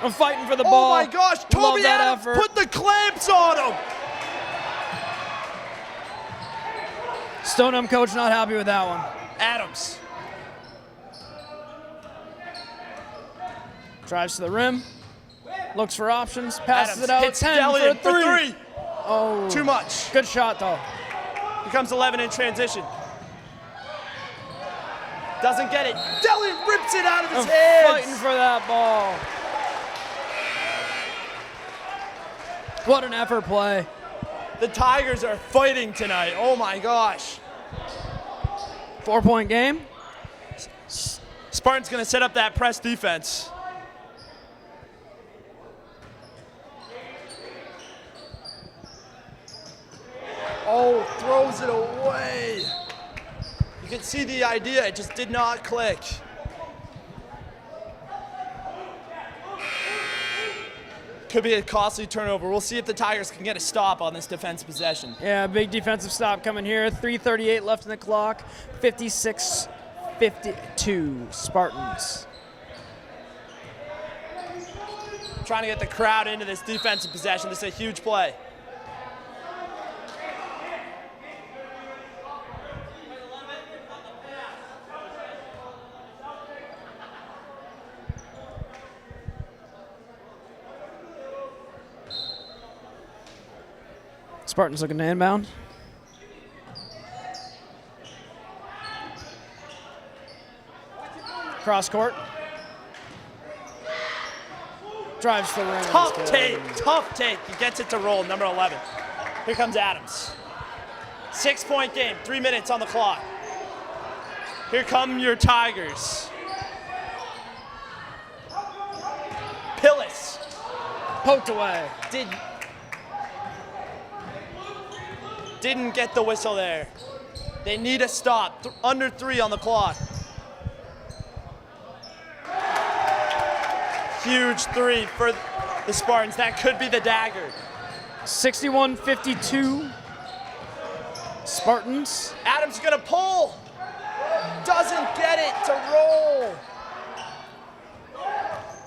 I'm fighting for the Oh ball. my gosh, Love Toby that Adams effort. put the clamps on him. Stoneham coach not happy with that one. Adams. Drives to the rim. Looks for options. Passes Adams it out. hits 10 Elliot for for 3. 3. Oh. Too much. Good shot, though. Becomes 11 in transition. Doesn't get it. Elliot rips it out of his hands. Fighting for that ball. What an effort play. The Tigers are fighting tonight. Oh my gosh. 4-point game. Spartan's going to set up that press defense. Oh, throws it away. You can see the idea, it just did not click. Could be a costly turnover. We'll see if the Tigers can get a stop on this defense possession. Yeah, big defensive stop coming here. 3:38 left in the clock. 56-52 Spartans. Trying to get the crowd into this defensive possession. This is a huge play. Spartans looking to inbound. Cross court. Drives to the rim. Tough take. He gets it to roll, number 11. Here comes Adams. 6-point game, 3 minutes on the clock. Here come your Tigers. Pillis. Poked away. Didn't get the whistle there. They need a stop. Under 3 on the clock. Huge 3 for the Spartans. That could be the dagger. 61-52. Spartans. Adams gonna pull. Doesn't get it to roll.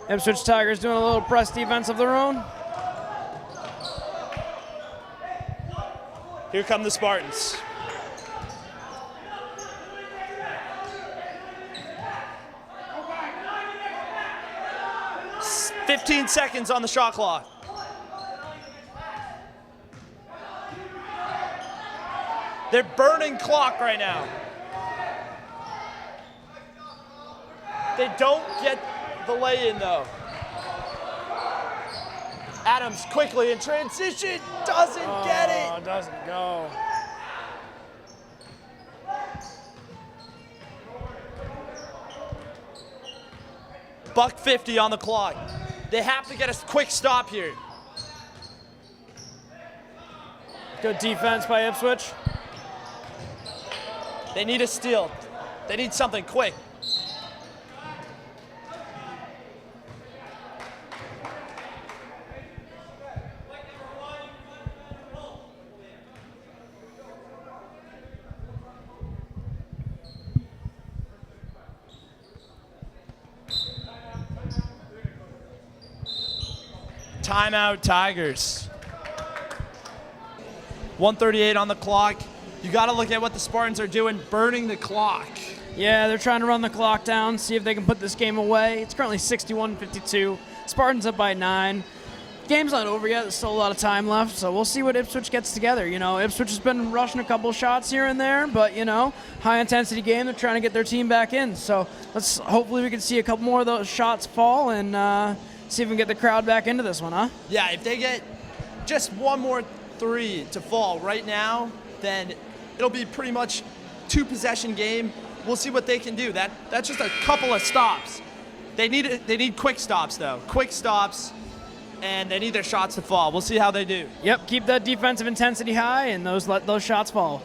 Ipswich Tigers doing a little press defense of their own. Here come the Spartans. S- 15 seconds on the shot clock. They're burning clock right now. They don't get the lay-in though. Adams quickly in transition, doesn't get it. Oh, doesn't go. $1:50 on the clock. They have to get a quick stop here. Good defense by Ipswich. They need a steal. They need something quick. Timeout, Tigers. 1:38 on the clock. You got to look at what the Spartans are doing, burning the clock. Yeah, they're trying to run the clock down, see if they can put this game away. It's currently 61-52. Spartans up by 9. Game's not over yet. There's still a lot of time left, so we'll see what Ipswich gets together. You know, Ipswich has been rushing a couple shots here and there, but, you know, high-intensity game. They're trying to get their team back in. So hopefully we can see a couple more of those shots fall and see if we can get the crowd back into this one, huh? Yeah, if they get just one more 3 to fall right now, then it'll be pretty much 2-possession game. We'll see what they can do. That's just a couple of stops. They need quick stops though. Quick stops, and they need their shots to fall. We'll see how they do. Yep, keep that defensive intensity high and let those shots fall.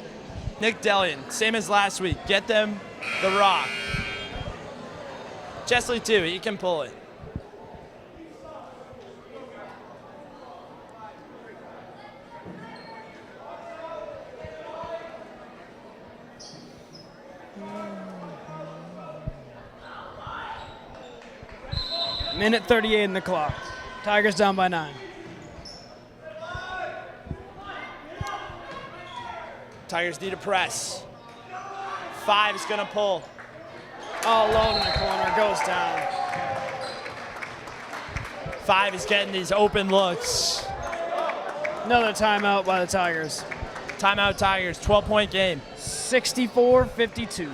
Nick Delian, same as last week. Get them the rock. Chesley too, he can pull it. Minute 38 in the clock. Tigers down by 9. Tigers need a press. 5 is gonna pull. All alone in the corner, goes down. 5 is getting these open looks. Another timeout by the Tigers. Timeout Tigers, 12-point game. 64-52.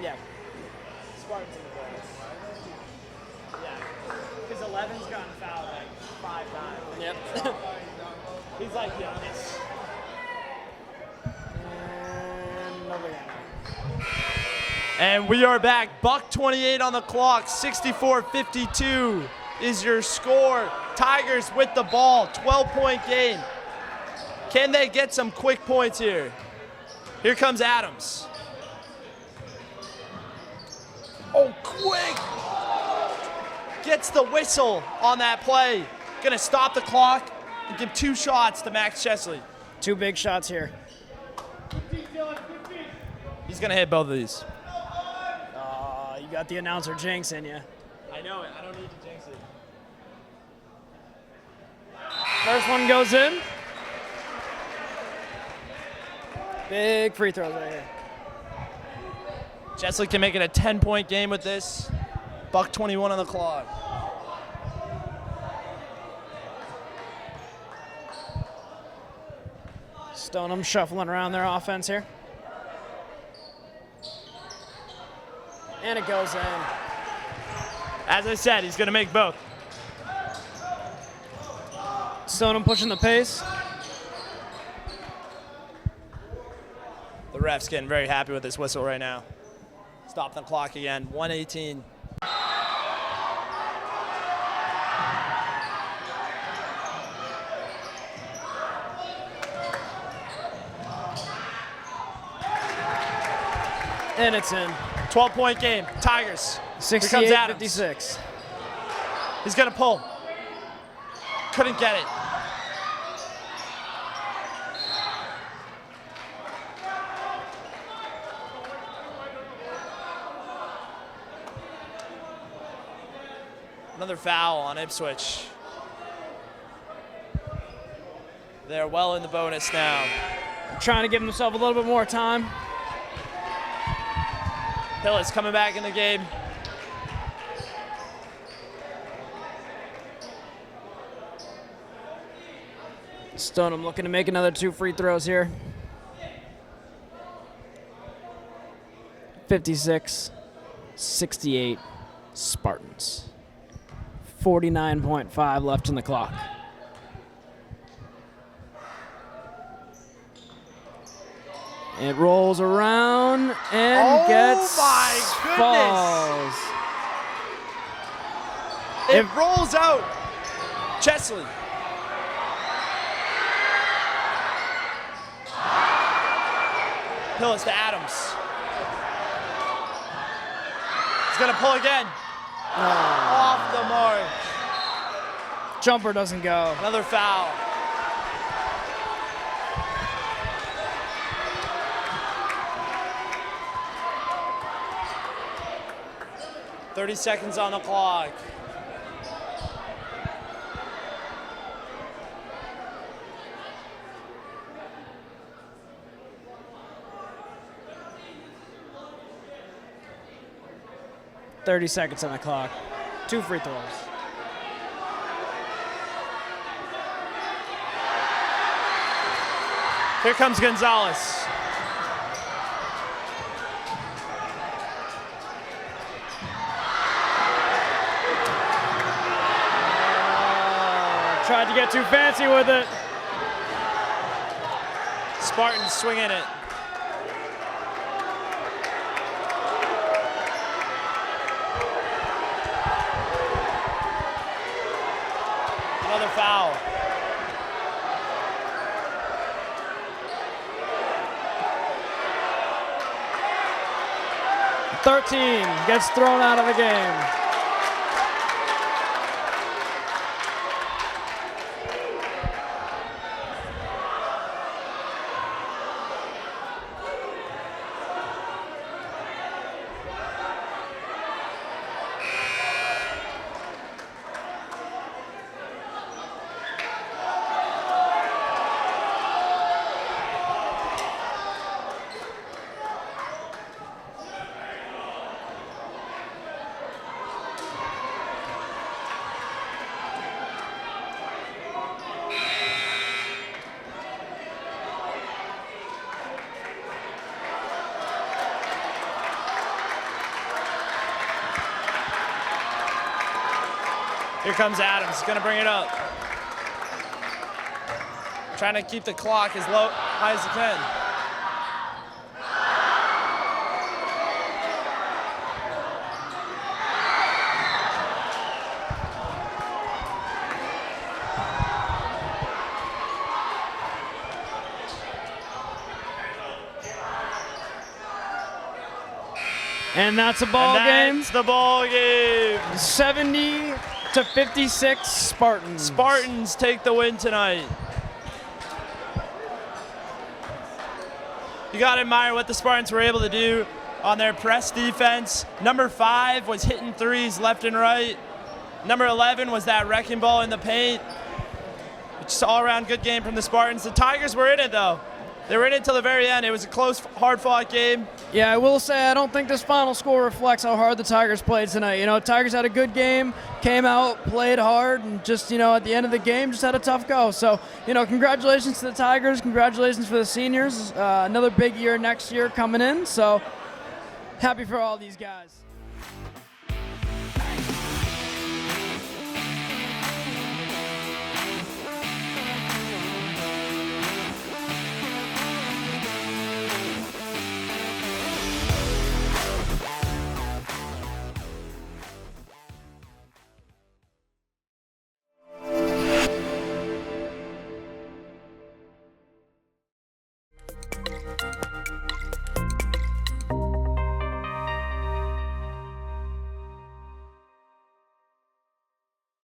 Yeah. Spartans in the bonus. Yeah. Because 11's gotten fouled like 5 times. Yep. He's like, yeah, this. And nobody got it. And we are back. $1:28 on the clock. 64-52 is your score. Tigers with the ball. 12-point game. Can they get some quick points here? Here comes Adams. Oh, quick! Gets the whistle on that play. Gonna stop the clock and give 2 shots to Max Chesley. 2 big shots here. He's going to hit both of these. You got the announcer jinx in you. I know it. I don't need to jinx it. First one goes in. Big free throws right here. Chesley can make it a 10-point game with this. Buck 21 on the clock. Stoneham shuffling around their offense here. And it goes in. As I said, he's going to make both. Stoneham pushing the pace. The ref's getting very happy with this whistle right now. Stop the clock again. 1:18. And it's in. 12-point game. Tigers. 68-56. He's going to pull. Couldn't get it. Another foul on Ipswich. They're well in the bonus now. Trying to give himself a little bit more time. Hillis coming back in the game. Stoneham looking to make another 2 free throws here. 56-68 Spartans. 49.5 left in the clock. It rolls around and gets falls. It rolls out. Chesley. Hillis to Adams. He's going to pull again. Off the mark. Jumper doesn't go. Another foul. .30 seconds on the clock. .30 seconds on the clock. 2 free throws. Here comes Gonzalez. Tried to get too fancy with it. Spartans swinging it. Another foul. .13 gets thrown out of the game. Here comes Adams. He's going to bring it up. Trying to keep the clock as high as he can. And that's a ball game. That's the ball game. 70-56 Spartans. Spartans take the win tonight. You got to admire what the Spartans were able to do on their press defense. Number 5 was hitting threes left and right. Number 11 was that wrecking ball in the paint. Just all-around good game from the Spartans. The Tigers were in it, though. They were in it till the very end. It was a close, hard-fought game. Yeah, I will say I don't think this final score reflects how hard the Tigers played tonight. You know, Tigers had a good game, came out, played hard, and just, you know, at the end of the game, just had a tough go. So, you know, congratulations to the Tigers. Congratulations for the seniors. Another big year next year coming in. So, happy for all these guys.